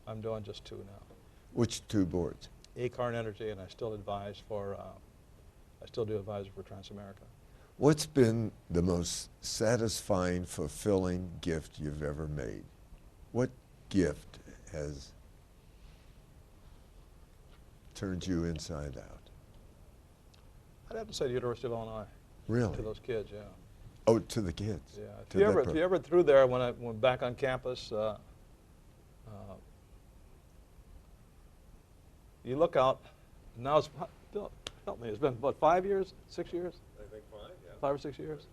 I'm doing just 2 now. Which 2 boards? Acorn Energy, and I still advise for, I still do advisor for Transamerica. What's been the most satisfying, fulfilling gift you've ever made? What gift has turned you inside out? I'd have to say the University of Illinois. Really? To those kids, yeah. Oh, to the kids? Yeah. If you ever through there, when I went back on campus, you look out, now it's, Bill, help me, it's been, what, 5 years, 6 years? I think 5, yeah. 5 or 6 years?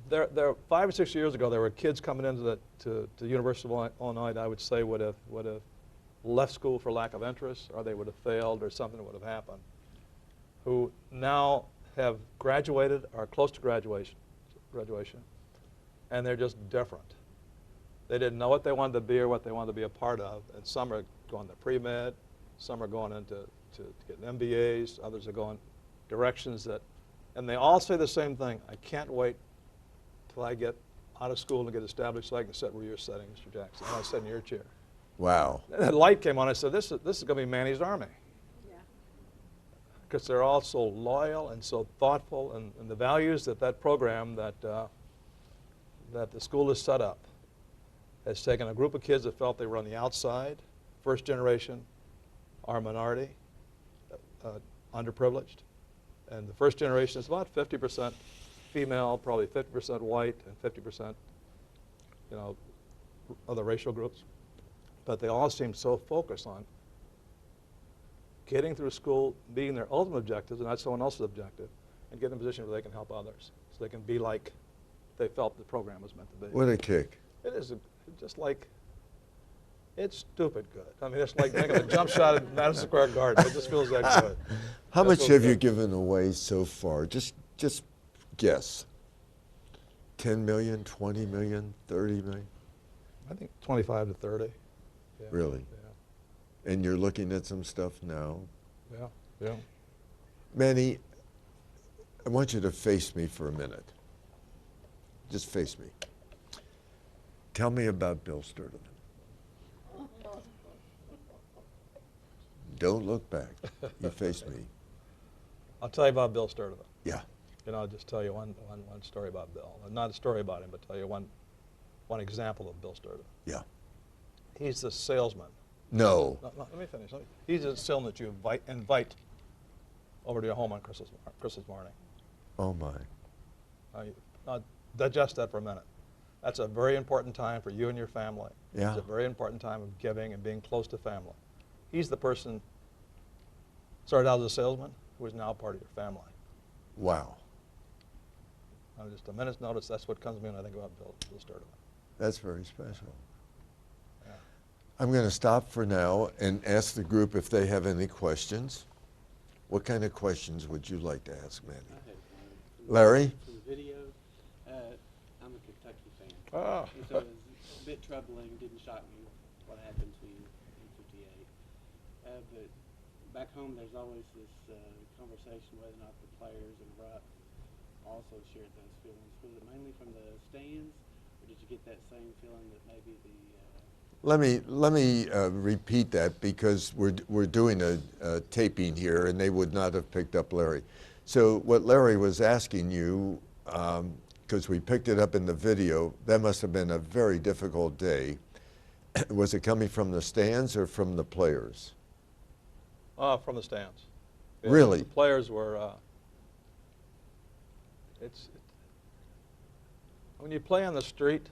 There 5 or 6 years ago, there were kids coming into the University of Illinois that I would say would have left school for lack of interest, or they would have failed, or something would have happened, who now have graduated or close to graduation, and they're just different. They didn't know what they wanted to be or what they wanted to be a part of, and some are going to pre-med, some are going into to get MBAs, others are going directions that, and they all say the same thing: I can't wait till I get out of school and get established so I can sit where you're sitting, Mr. Jackson. And I sit in your chair. Wow. And that light came on. I said, this is going to be Manny's Army. Yeah. because they're all so loyal and so thoughtful, and the values that program that the school has set up has taken a group of kids that felt they were on the outside, first generation, are minority, underprivileged, and the first generation is about 50% female, probably 50% white, and 50%, you know, other racial groups. But they all seem so focused on getting through school, meeting their ultimate objectives, and not someone else's objective, and getting in a position where they can help others, so they can be like they felt the program was meant to be. What a kick. It is just like, it's stupid good. I mean, it's like making a jump shot at Madison Square Garden. It just feels that good. How That much feels have you good. given away so far? Just guess. 10 million, 20 million, 30 million? I think 25 to 30. Yeah. Really? And you're looking at some stuff now? Yeah, yeah. Manny, I want you to face me for a minute. Just face me. Tell me about Bill Sturdivant. Don't look back. You face me. I'll tell you about Bill Sturdivant. Yeah. And I'll just tell you one story about Bill. Not a story about him, but tell you one example of Bill Sturdivant. Yeah. He's the salesman. No. No, let me finish. He's the salesman that you invite over to your home on Christmas morning. Oh my. Now, digest that for a minute. That's a very important time for you and your family. Yeah. It's a very important time of giving and being close to family. He's the person, started out as a salesman, who is now part of your family. Wow. Now, just a minute's notice, that's what comes to me when I think about Bill Sturdivant. That's very special. Yeah. I'm going to stop for now and ask the group if they have any questions. What kind of questions would you like to ask, Manny? I had one. Larry? From the video, I'm a Kentucky fan. Oh. And so it was a bit troubling, didn't shock me what happened to you in '58. But back home, there's always this conversation whether or not the players and Rupp also shared those feelings. Was it mainly from the stands, or did you get that same feeling that maybe the Let me repeat that because we're doing a taping here and they would not have picked up Larry. So what Larry was asking you, because we picked it up in the video, that must have been a very difficult day. Was it coming from the stands or from the players? From the stands. Yeah, Really? The players were, when you play on the street,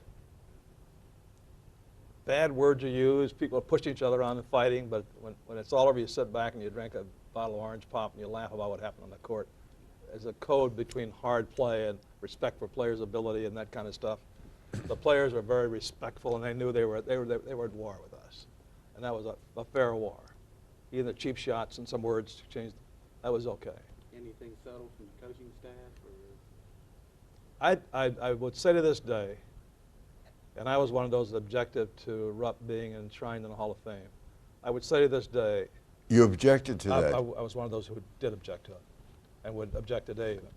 bad words are used, people are pushing each other around and fighting, but when it's all over, you sit back and you drink a bottle of orange pop and you laugh about what happened on the court. There's a code between hard play and respect for players' ability and that kind of stuff. The players were very respectful, and they knew they were at war with us, and that was a fair war. Even the cheap shots and some words changed. That was okay. anything subtle from the coaching staff? Or I would say to this day, and I was one of those that objected to Rupp being enshrined in the Hall of Fame. I would say to this day, You objected to that? I was one of those who did object to it and would object today even.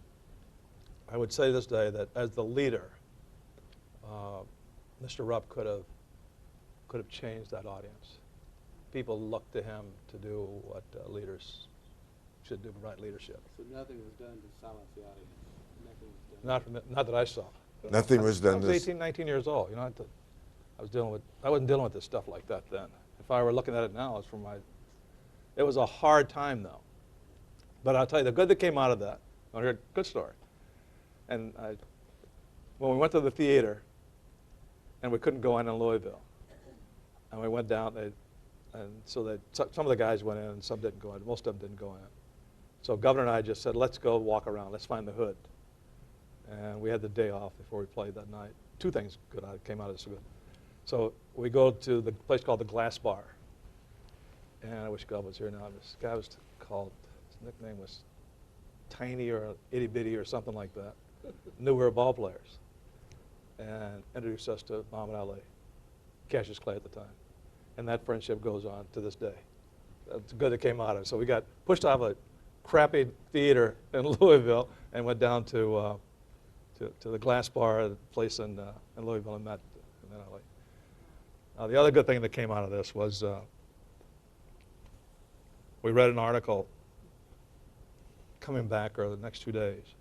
I would say to this day that as the leader, Mr. Rupp could have changed that audience. People looked to him to do what leaders should do, provide leadership. so nothing was done to silence the audience? Nothing was done? Not that I saw. Nothing was done I was to 18, 19 years old. You know, I wasn't dealing with this stuff like that then. If I were looking at it now, it was a hard time though. But I'll tell you, the good that came out of that, I heard a good story. And when we went to the theater, and we couldn't go in Louisville, and we went down, and so some of the guys went in and some didn't go in. Most of them didn't go in. So Governor and I just said, let's go walk around. Let's find the hood. And we had the day off before we played that night. Two things good came out of this good. So we go to the place called the Glass Bar. And I wish God was here now. This guy was called, his nickname was Tiny or Itty Bitty or something like that. Knew we were ball players. And introduced us to Muhammad Ali, Cassius Clay at the time. And that friendship goes on to this day. That's good that came out of it. So we got pushed out of a crappy theater in Louisville and went down to the Glass Bar, a place in Louisville, and met Ali. Now, the other good thing that came out of this was we read an article coming back, or the next 2 days,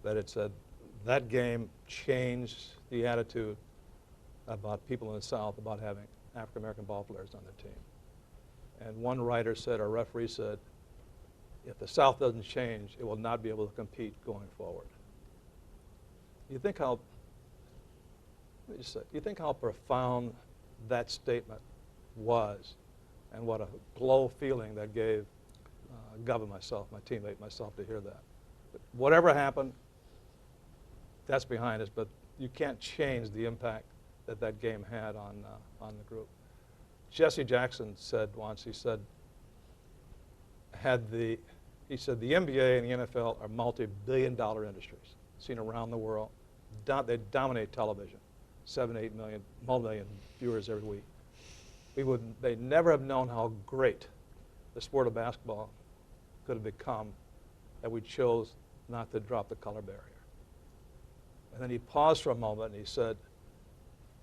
that it said that game changed the attitude about people in the South about having African-American ball players on their team. And one writer said, or referee said, if the South doesn't change, it will not be able to compete going forward. You think how, let me just say, you think how profound that statement was, and what a glow feeling that gave Gov and myself, my teammate, myself, to hear that. But whatever happened, that's behind us, but you can't change the impact that that game had on the group. Jesse Jackson said once, he said the NBA and the NFL are multi-billion-dollar industries, seen around the world. They dominate television, 7, 8 million, multi-million viewers every week. They'd never have known how great the sport of basketball could have become that we chose not to drop the color barrier. And then he paused for a moment and he said,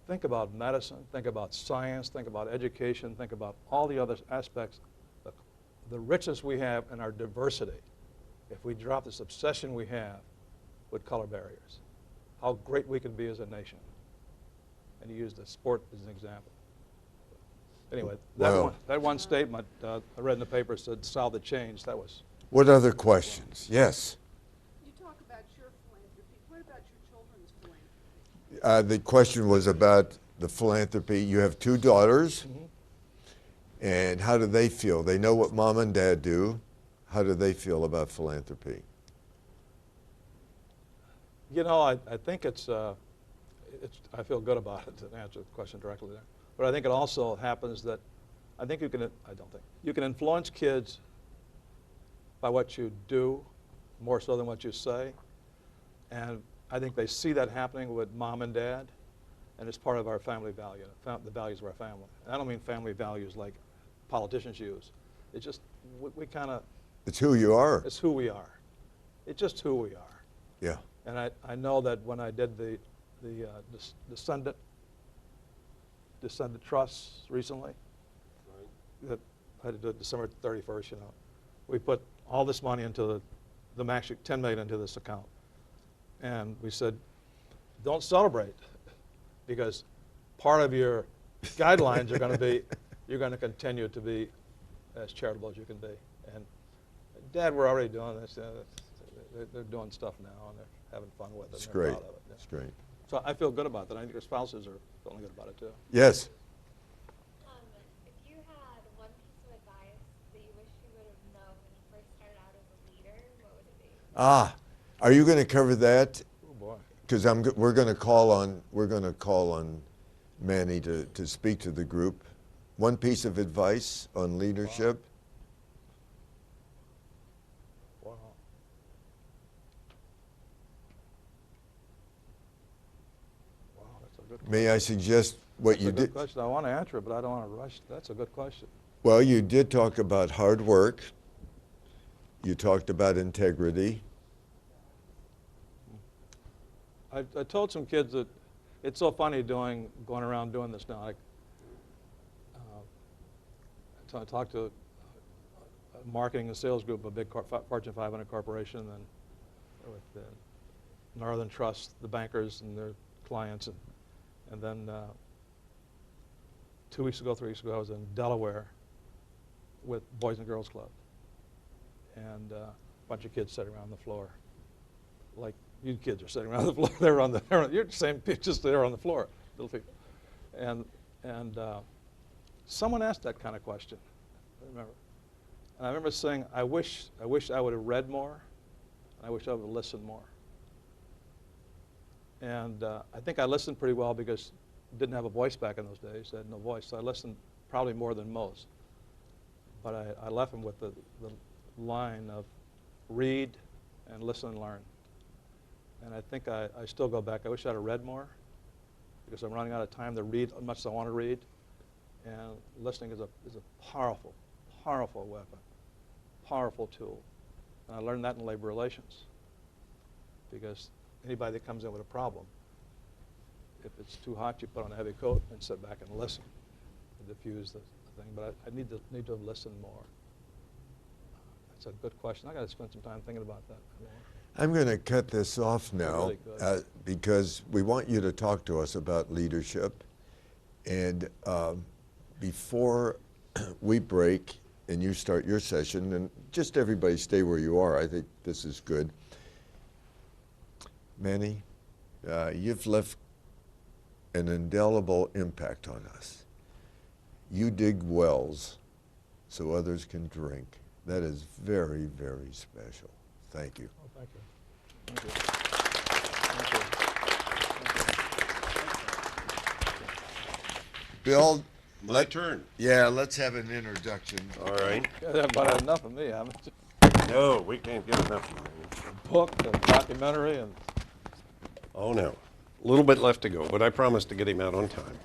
think about medicine, think about science, think about education, think about all the other aspects, the richness we have in our diversity. If we drop this obsession we have with color barriers, how great we can be as a nation. And he used the sport as an example. Anyway, that one statement I read in the paper said, South had changed. That was. What other questions? Yes. You talk about your philanthropy. What about your children's philanthropy? The question was about the philanthropy. You have 2 daughters, and how do they feel? They know what mom and dad do. How do they feel about philanthropy? You know, I think I feel good about it, to answer the question directly there. But I think it also happens that you can influence kids by what you do more so than what you say. And I think they see that happening with mom and dad, and it's part of our family value, the values of our family. And I don't mean family values like politicians use. It's just, we kind of. It's who you are. It's who we are. It's just who we are. Yeah. And I know that when I did the descendant trusts recently, that I did it December 31st, you know, we put all this money into actually $10 million into this account. And we said, don't celebrate, because part of your guidelines are going to be, you're going to continue to be as charitable as you can be. And Dad, we're already doing this. They're doing stuff now, and they're having fun with it. It's and great. They're proud of it. Yeah. It's great. So I feel good about that. I think your spouses are feeling good about it too. Yes. If you had one piece of advice that you wish you would have known when you first started out as a leader, what would it be? Are you going to cover that? Oh boy. Because we're going to call on Manny to speak to the group. One piece of advice on leadership. Wow. Wow, that's a good question. May I suggest what you That's a good did? question. I want to answer it, but I don't want to rush. That's a good question. Well, you did talk about hard work. You talked about integrity. I told some kids that it's so funny going around doing this now. I talked to a marketing and sales group of a big Fortune 500 corporation, and with the Northern Trust, the bankers and their clients, and then 3 weeks ago, I was in Delaware with Boys and Girls Club, and a bunch of kids sitting around the floor, like you kids are sitting around the floor. You're the same, just there on the floor, little people, and someone asked that kind of question, I remember. And I remember saying, I wish I would have read more, and I wish I would have listened more. And I think I listened pretty well because I didn't have a voice back in those days. I had no voice, so I listened probably more than most. But I left them with the line of read and listen and learn. And I think I still go back. I wish I'd have read more, because I'm running out of time to read as much as I want to read. And listening is a powerful, powerful weapon, powerful tool. And I learned that in labor relations, because anybody that comes in with a problem, if it's too hot, you put on a heavy coat and sit back and listen and diffuse the thing. But I need to listen more. a good question. I got to spend some time thinking about that. I'm going to cut this off now Really good. because we want you to talk to us about leadership. And before we break and you start your session, and just everybody stay where you are, I think this is good. Manny, you've left an indelible impact on us. You dig wells so others can drink. That is very, very special. Thank you. Oh, thank you. Thank you. Thank you. Bill, My turn. yeah, let's have an introduction. All right. You guys haven't about had enough of me, haven't you? No, we can't get enough of you. Book, the documentary, and Oh, no. A little bit left to go, but I promised to get him out on time.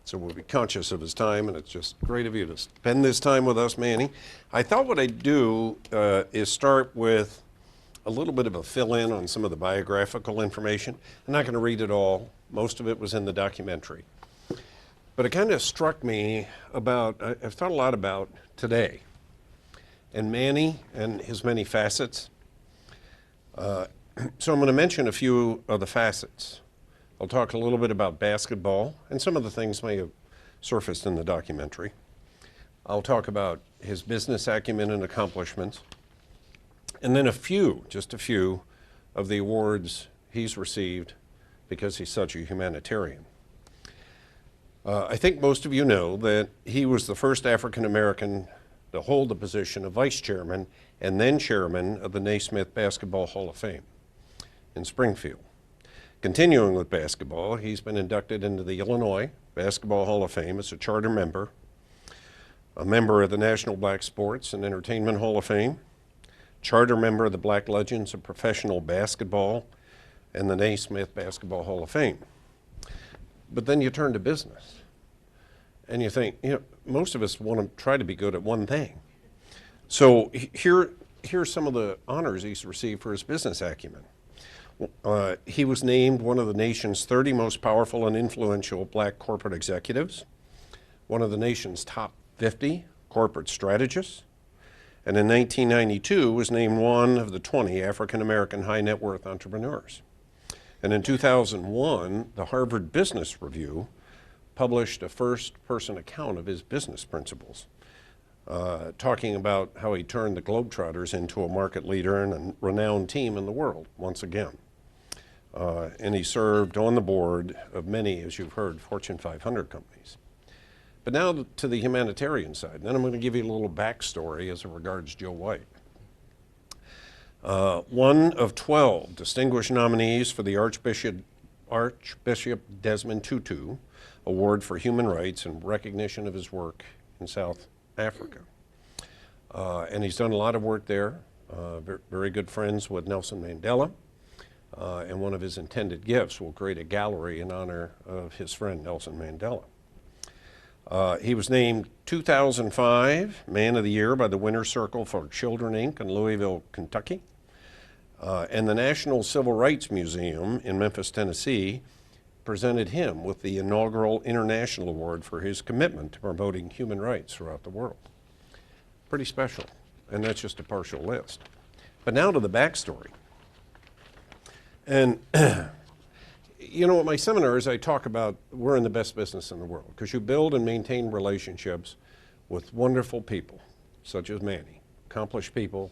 So we'll be conscious of his time, and it's just great of you to spend this time with us, Manny. I thought what I'd do is start with a little bit of a fill-in on some of the biographical information. I'm not going to read it all. Most of it was in the documentary. But it kind of struck me about, I've thought a lot about today, and Manny and his many facets. So I'm going to mention a few of the facets. I'll talk a little bit about basketball, and some of the things may have surfaced in the documentary. I'll talk about his business acumen and accomplishments, and then just a few, of the awards he's received because he's such a humanitarian. I think most of you know that he was the first African American to hold the position of vice chairman and then chairman of the Naismith Basketball Hall of Fame in Springfield. Continuing with basketball, he's been inducted into the Illinois Basketball Hall of Fame as a charter member, a member of the National Black Sports and Entertainment Hall of Fame, charter member of the Black Legends of Professional Basketball and the Naismith Basketball Hall of Fame. But then you turn to business and you think, most of us want to try to be good at one thing. So here's some of the honors he's received for his business acumen. He was named one of the nation's 30 most powerful and influential black corporate executives, one of the nation's top 50 corporate strategists, and in 1992 was named one of the 20 African American high net worth entrepreneurs. And in 2001, the Harvard Business Review published a first-person account of his business principles, talking about how he turned the Globetrotters into a market leader and a renowned team in the world once again. And he served on the board of many, as you've heard, Fortune 500 companies. But now to the humanitarian side. Then I'm going to give you a little backstory as it regards Joe White. One of 12 distinguished nominees for the Archbishop Desmond Tutu Award for Human Rights in recognition of his work in South Africa. And he's done a lot of work there, very good friends with Nelson Mandela. And one of his intended gifts will create a gallery in honor of his friend Nelson Mandela. He was named 2005 Man of the Year by the Winner's Circle for Children, Inc. in Louisville, Kentucky. And the National Civil Rights Museum in Memphis, Tennessee, presented him with the inaugural International Award for his commitment to promoting human rights throughout the world. Pretty special, and that's just a partial list. But now to the backstory. And at my seminars, I talk about we're in the best business in the world because you build and maintain relationships with wonderful people, such as Manny, accomplished people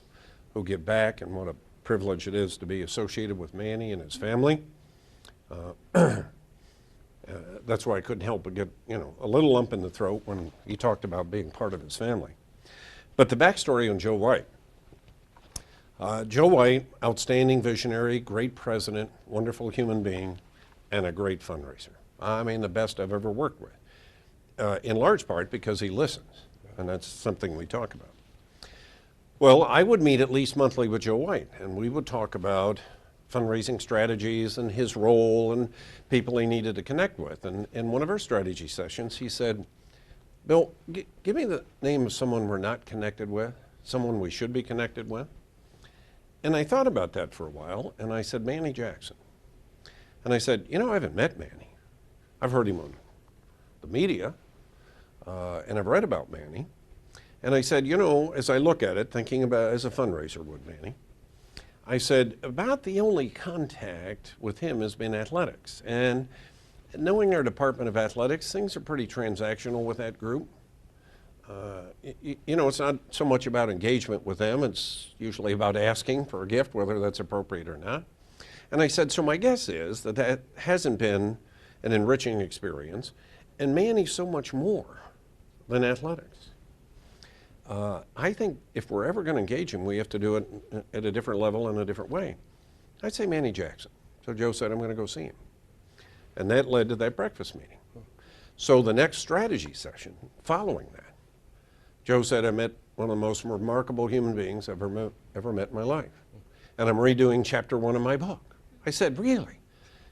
who give back, and what a privilege it is to be associated with Manny and his family. That's why I couldn't help but get, a little lump in the throat when he talked about being part of his family. But the backstory on Joe White. Joe White, outstanding visionary, great president, wonderful human being, and a great fundraiser. I mean, the best I've ever worked with, in large part because he listens, and that's something we talk about. Well, I would meet at least monthly with Joe White, and we would talk about fundraising strategies and his role and people he needed to connect with. And in one of our strategy sessions, he said, Bill, give me the name of someone we're not connected with, someone we should be connected with. And I thought about that for a while, and I said, Manny Jackson. And I said, I haven't met Manny. I've heard him on the media, and I've read about Manny. And I said, you know, as I look at it, thinking about as a fundraiser would, Manny, I said, about the only contact with him has been athletics. And knowing our Department of Athletics, things are pretty transactional with that group. You know, it's not so much about engagement with them. It's usually about asking for a gift, whether that's appropriate or not. And I said, so my guess is that that hasn't been an enriching experience. And Manny's so much more than athletics. I think if we're ever going to engage him, we have to do it at a different level and a different way. I'd say Manny Jackson. So Joe said, I'm going to go see him. And that led to that breakfast meeting. So the next strategy session following that, Joe said, I met one of the most remarkable human beings I've ever met in my life. And I'm redoing chapter 1 of my book. I said, really?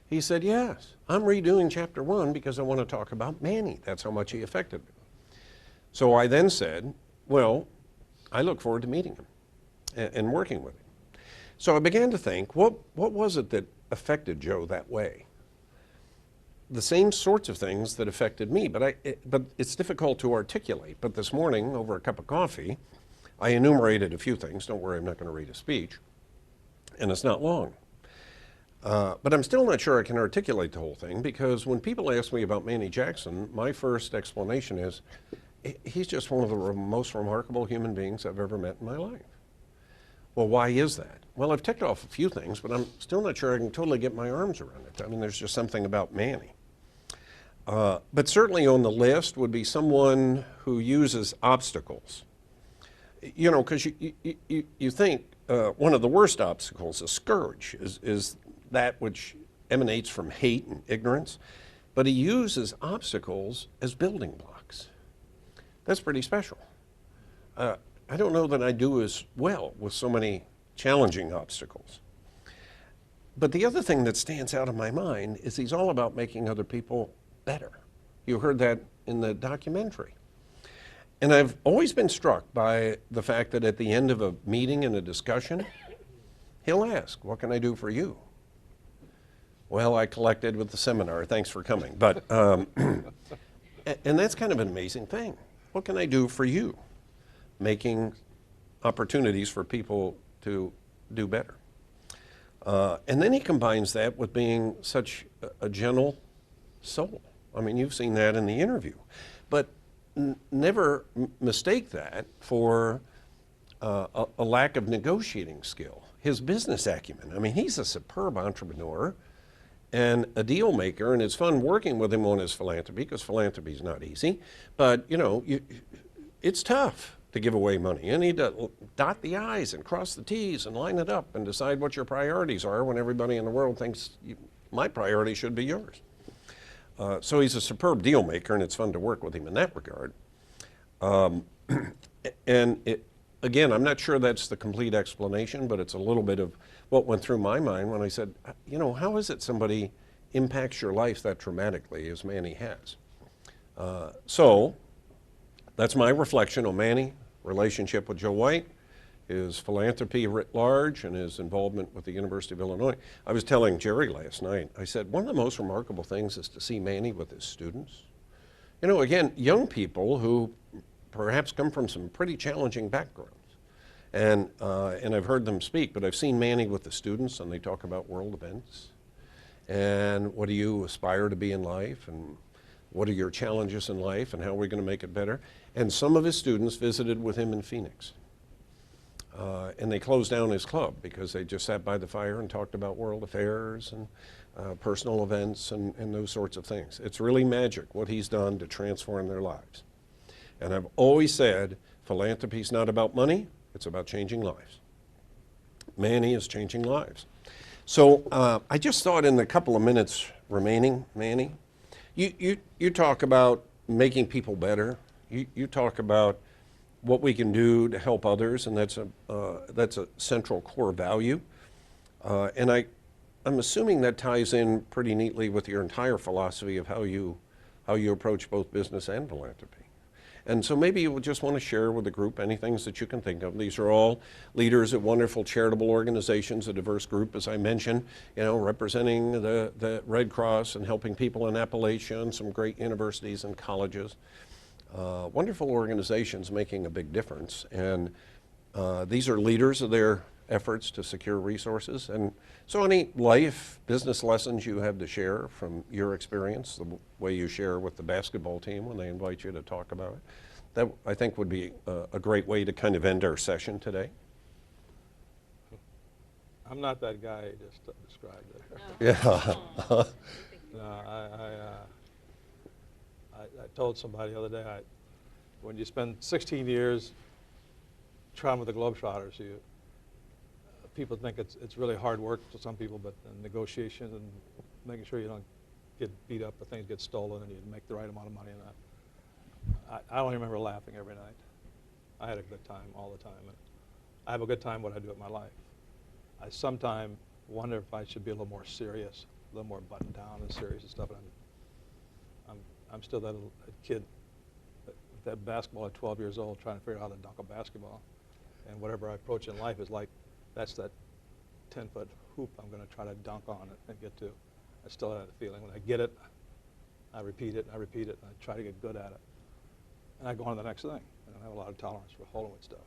He said, yes. I'm redoing chapter 1 because I want to talk about Manny. That's how much he affected me. So I then said, well, I look forward to meeting him and working with him. So I began to think, what was it that affected Joe that way? The same sorts of things that affected me, but it's difficult to articulate. But this morning, over a cup of coffee, I enumerated a few things. Don't worry, I'm not going to read a speech, and it's not long. But I'm still not sure I can articulate the whole thing, because when people ask me about Manny Jackson, my first explanation is, he's just one of the most remarkable human beings I've ever met in my life. Well, why is that? Well, I've ticked off a few things, but I'm still not sure I can totally get my arms around it. I mean, there's just something about Manny. But certainly on the list would be someone who uses obstacles. You know, because you think one of the worst obstacles, a scourge, is that which emanates from hate and ignorance. But he uses obstacles as building blocks. That's pretty special. I don't know that I do as well with so many challenging obstacles. But the other thing that stands out in my mind is he's all about making other people better. You heard that in the documentary. And I've always been struck by the fact that at the end of a meeting and a discussion, he'll ask, what can I do for you? Well, I collected with the seminar, thanks for coming. But, and that's kind of an amazing thing. What can I do for you? Making opportunities for people to do better. And then he combines that with being such a gentle soul. I mean, you've seen that in the interview. But never mistake that for a lack of negotiating skill. His business acumen. I mean, he's a superb entrepreneur and a deal maker, and it's fun working with him on his philanthropy, because philanthropy is not easy. But, you know, it's tough to give away money. You need to dot the I's and cross the T's and line it up and decide what your priorities are when everybody in the world thinks my priority should be yours. So he's a superb deal maker, and it's fun to work with him in that regard. And again, I'm not sure that's the complete explanation, but it's a little bit of what went through my mind when I said, you know, how is it somebody impacts your life that dramatically as Manny has? So that's my reflection on Manny, relationship with Joe White, his philanthropy writ large, and his involvement with the University of Illinois. I was telling Jerry last night, I said, one of the most remarkable things is to see Manny with his students. You know, again, young people who perhaps come from some pretty challenging backgrounds. And I've heard them speak, but I've seen Manny with the students, and they talk about world events. And what do you aspire to be in life? And what are your challenges in life? And how are we going to make it better? And some of his students visited with him in Phoenix. And they closed down his club because they just sat by the fire and talked about world affairs and personal events and those sorts of things. It's really magic what he's done to transform their lives. And I've always said philanthropy is not about money, it's about changing lives. Manny is changing lives. So I just thought in the couple of minutes remaining, Manny, you talk about making people better. You talk about what we can do to help others, and that's a central core value. And I'm assuming that ties in pretty neatly with your entire philosophy of how you approach both business and philanthropy. And so maybe you would just want to share with the group any things that you can think of. These are all leaders at wonderful charitable organizations, a diverse group, as I mentioned, you know, representing the Red Cross and helping people in Appalachia and some great universities and colleges. wonderful organizations making a big difference. And these are leaders of their efforts to secure resources. And so any life, business lessons you have to share from your experience, the way you share with the basketball team when they invite you to talk about it, that I think would be a great way to kind of end our session today. I'm not that guy you just described there. Yeah. No, I told somebody the other day, when you spend 16 years traveling with the Globetrotters, people think it's really hard work to some people, but the negotiation and making sure you don't get beat up or things get stolen and you make the right amount of money and that. I don't remember laughing every night. I had a good time all the time. And I have a good time what I do with my life. I sometimes wonder if I should be a little more serious, a little more buttoned down and serious and stuff. And I'm still that little kid, that basketball at 12 years old, trying to figure out how to dunk a basketball. And whatever I approach in life is like, that's that 10-foot hoop I'm going to try to dunk on it and get to. I still have that feeling. When I get it, I repeat it, and I repeat it, and I try to get good at it. And I go on to the next thing. I don't have a lot of tolerance for holding with stuff.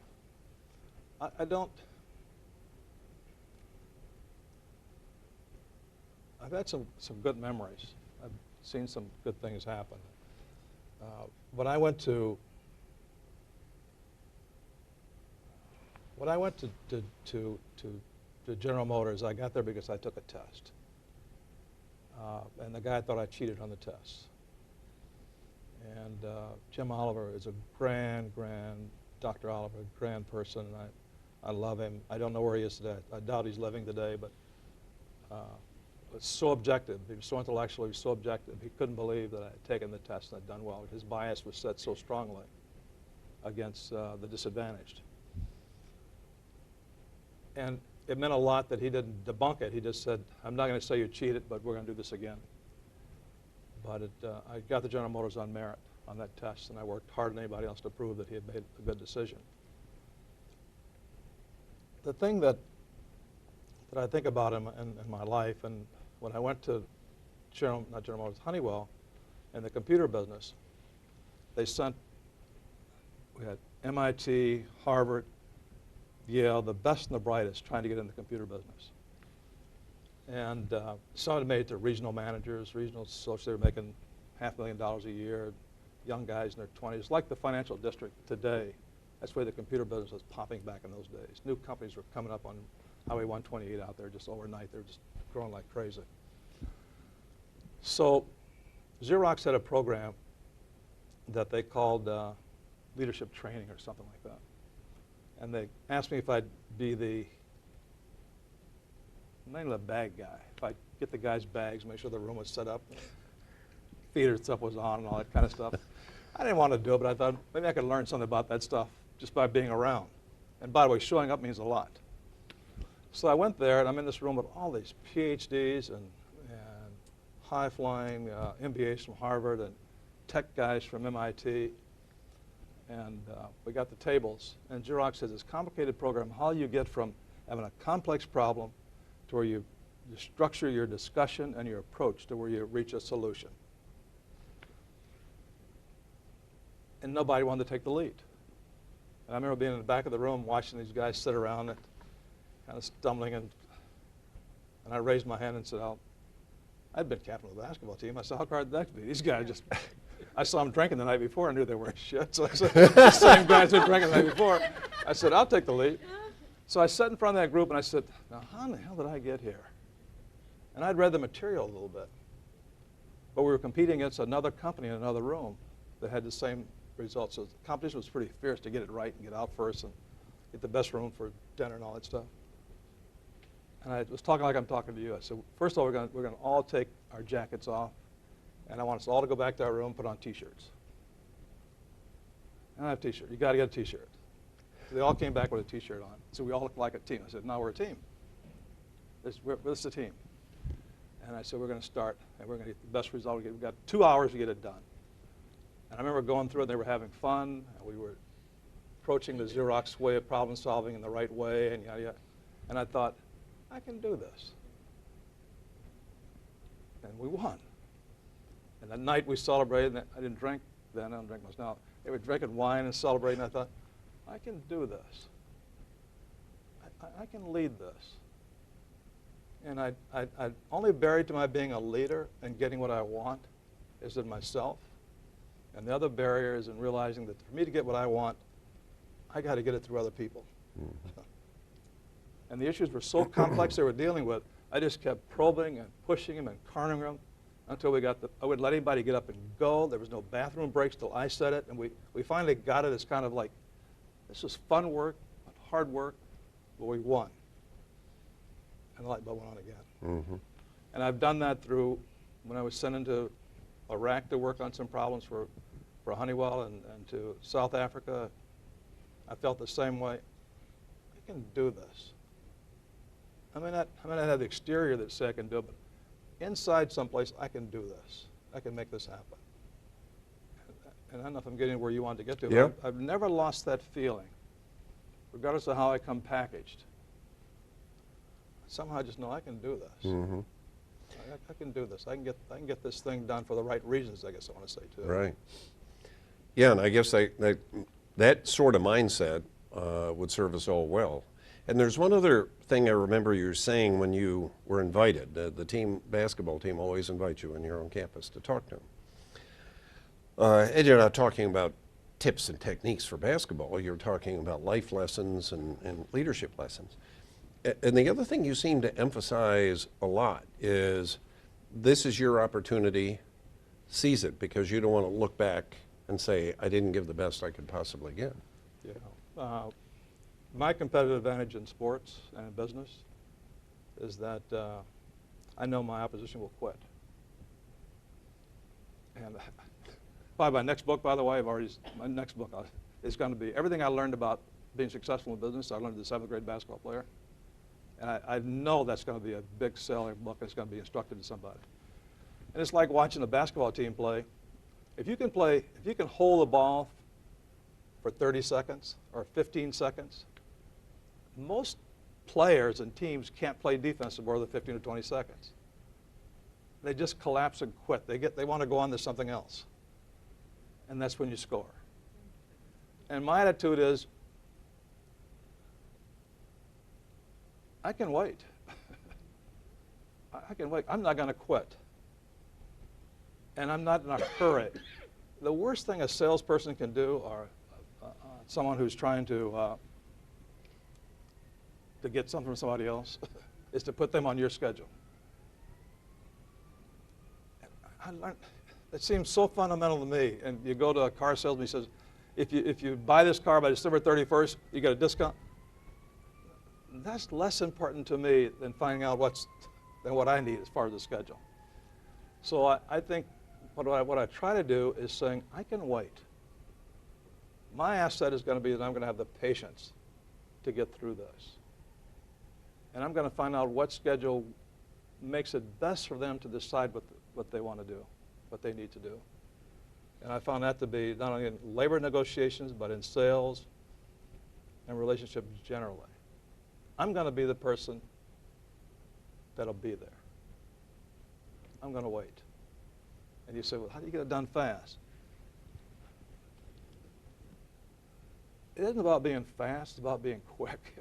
I've had some good memories. I've seen some good things happen. When I went to General Motors, I got there because I took a test. And the guy thought I cheated on the test. And Jim Oliver is a grand, Dr. Oliver, grand person, and I love him. I don't know where he is today. I doubt he's living today, but was so objective. He was so intellectual. He was so objective. He couldn't believe that I had taken the test and had done well. His bias was set so strongly against the disadvantaged. And it meant a lot that he didn't debunk it. He just said, I'm not going to say you cheated, but we're going to do this again. But I got the General Motors on merit on that test, and I worked harder than anybody else to prove that he had made a good decision. The thing that I think about in my life, and when I went to not General Motors, Honeywell, in the computer business, we had MIT, Harvard, Yale, the best and the brightest trying to get in the computer business. And some had made it to regional managers, regional associates. They were making $500,000 a year, young guys in their 20s, like the financial district today. That's where the computer business was popping back in those days. New companies were coming up on Highway 128 out there just overnight. They were just growing like crazy. So Xerox had a program that they called leadership training or something like that. And they asked me if I'd be not the bag guy, if I'd get the guys' bags, make sure the room was set up, theater stuff was on and all that kind of stuff. I didn't want to do it, but I thought maybe I could learn something about that stuff just by being around. And by the way, showing up means a lot. So I went there, and I'm in this room with all these PhDs and high-flying MBAs from Harvard and tech guys from MIT. And we got the tables. And Xerox has this complicated program, how you get from having a complex problem to where you structure your discussion and your approach to where you reach a solution. And nobody wanted to take the lead. And I remember being in the back of the room watching these guys sit around and kind of stumbling, and I raised my hand and said, I'd been captain of the basketball team. I said, how hard would that be? These guys just, I saw them drinking the night before. I knew they weren't shit. So I said, the same guys who were drinking the night before. I said, I'll take the lead. So I sat in front of that group and I said, now how in the hell did I get here? And I'd read the material a little bit. But we were competing against another company in another room that had the same results. So the competition was pretty fierce to get it right and get out first and get the best room for dinner and all that stuff. And I was talking like I'm talking to you. I said, first of all, we're going to all take our jackets off, and I want us all to go back to our room and put on T-shirts. And I have a T-shirt. You got to get a T-shirt. So they all came back with a T-shirt on. So we all looked like a team. I said, no, we're a team. This is a team. And I said, we're going to start, and we're going to get the best result. We've got 2 hours to get it done. And I remember going through it, and they were having fun. And we were approaching the Xerox way of problem solving in the right way, and yada, yada. And I thought, I can do this. And we won. And that night we celebrated, and I didn't drink then, I don't drink much now. They were drinking wine and celebrating. I thought, I can do this. I can lead this. And I only barrier to my being a leader and getting what I want is in myself. And the other barrier is in realizing that for me to get what I want, I got to get it through other people. Mm-hmm. And the issues were so complex they were dealing with, I just kept probing and pushing them and cornering them until we got I wouldn't let anybody get up and go. There was no bathroom breaks till I said it. And we finally got it as kind of like, this is fun work, but hard work, but we won. And the light bulb went on again. Mm-hmm. And I've done that through when I was sent into Iraq to work on some problems for Honeywell and to South Africa. I felt the same way. I can do this. I may not have the exterior that say I can do it, but inside someplace, I can do this. I can make this happen. And I don't know if I'm getting where you want to get to, yep. but I've never lost that feeling, regardless of how I come packaged. Somehow I just know I can do this. Mm-hmm. I can do this. I can get this thing done for the right reasons, I guess I want to say, too. Right. Yeah, and I guess that sort of mindset would serve us all well. And there's one other thing I remember you saying when you were invited. The basketball team always invites you when you're on campus to talk to them. And you're not talking about tips and techniques for basketball. You're talking about life lessons and leadership lessons. And the other thing you seem to emphasize a lot is this is your opportunity, seize it, because you don't want to look back and say, I didn't give the best I could possibly give. Yeah. My competitive advantage in sports and in business is that I know my opposition will quit. And by my next book, by the way, my next book is going to be everything I learned about being successful in business. I learned as a 7th grade basketball player. And I know that's going to be a big selling book. It's going to be instructive to somebody. And it's like watching a basketball team play. If you can hold the ball for 30 seconds or 15 seconds, most players and teams can't play defense for more than 15 or 20 seconds. They just collapse and quit. They want to go on to something else. And that's when you score. And my attitude is, I can wait. I can wait. I'm not going to quit. And I'm not in a hurry. The worst thing a salesperson can do, or someone who's trying to get something from somebody else, is to put them on your schedule. I learned, it seems so fundamental to me. And you go to a car salesman, he says, if you buy this car by December 31st, you get a discount. That's less important to me than finding out what I need as far as the schedule. So I think what I try to do is saying, I can wait. My asset is going to be that I'm going to have the patience to get through this. And I'm going to find out what schedule makes it best for them to decide what they want to do, what they need to do. And I found that to be not only in labor negotiations, but in sales and relationships generally. I'm going to be the person that'll be there. I'm going to wait. And you say, well, how do you get it done fast? It isn't about being fast, it's about being quick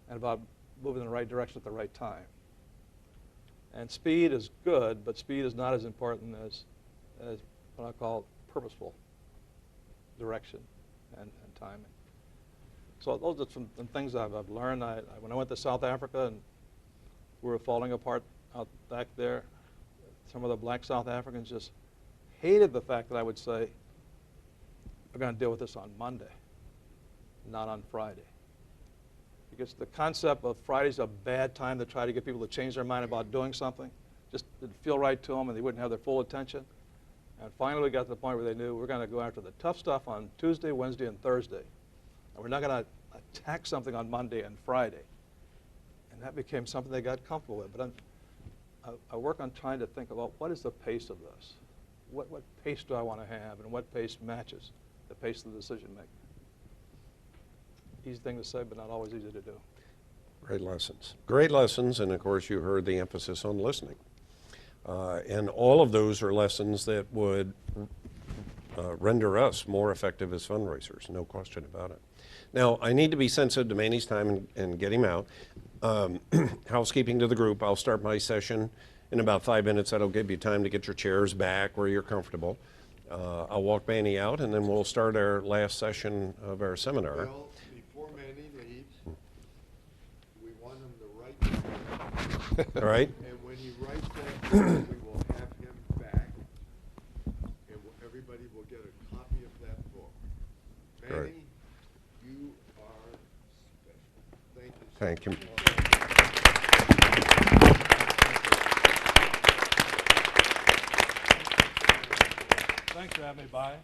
and about moving in the right direction at the right time. And speed is good, but speed is not as important as what I call purposeful direction and timing. So those are some things I've learned. When I went to South Africa and we were falling apart out back there, some of the black South Africans just hated the fact that I would say, we're going to deal with this on Monday, not on Friday. Because the concept of Friday's a bad time to try to get people to change their mind about doing something just didn't feel right to them and they wouldn't have their full attention. And finally we got to the point where they knew we're going to go after the tough stuff on Tuesday, Wednesday, and Thursday. And we're not going to attack something on Monday and Friday. And that became something they got comfortable with. But I work on trying to think about what is the pace of this? What pace do I want to have and what pace matches the pace of the decision making? Easy thing to say, but not always easy to do. Great lessons. Great lessons, and of course you heard the emphasis on listening. And all of those are lessons that would render us more effective as fundraisers, no question about it. Now, I need to be sensitive to Manny's time and get him out. Housekeeping to the group, I'll start my session in about 5 minutes. That'll give you time to get your chairs back where you're comfortable. I'll walk Manny out, and then we'll start our last session of our seminar. Well, before Manny leaves, we want him to write. All right? And when he writes that, we will have him back, and everybody will get a copy of that book. Right. Manny, you are special. Thank you. Thank you. Thanks for having me by.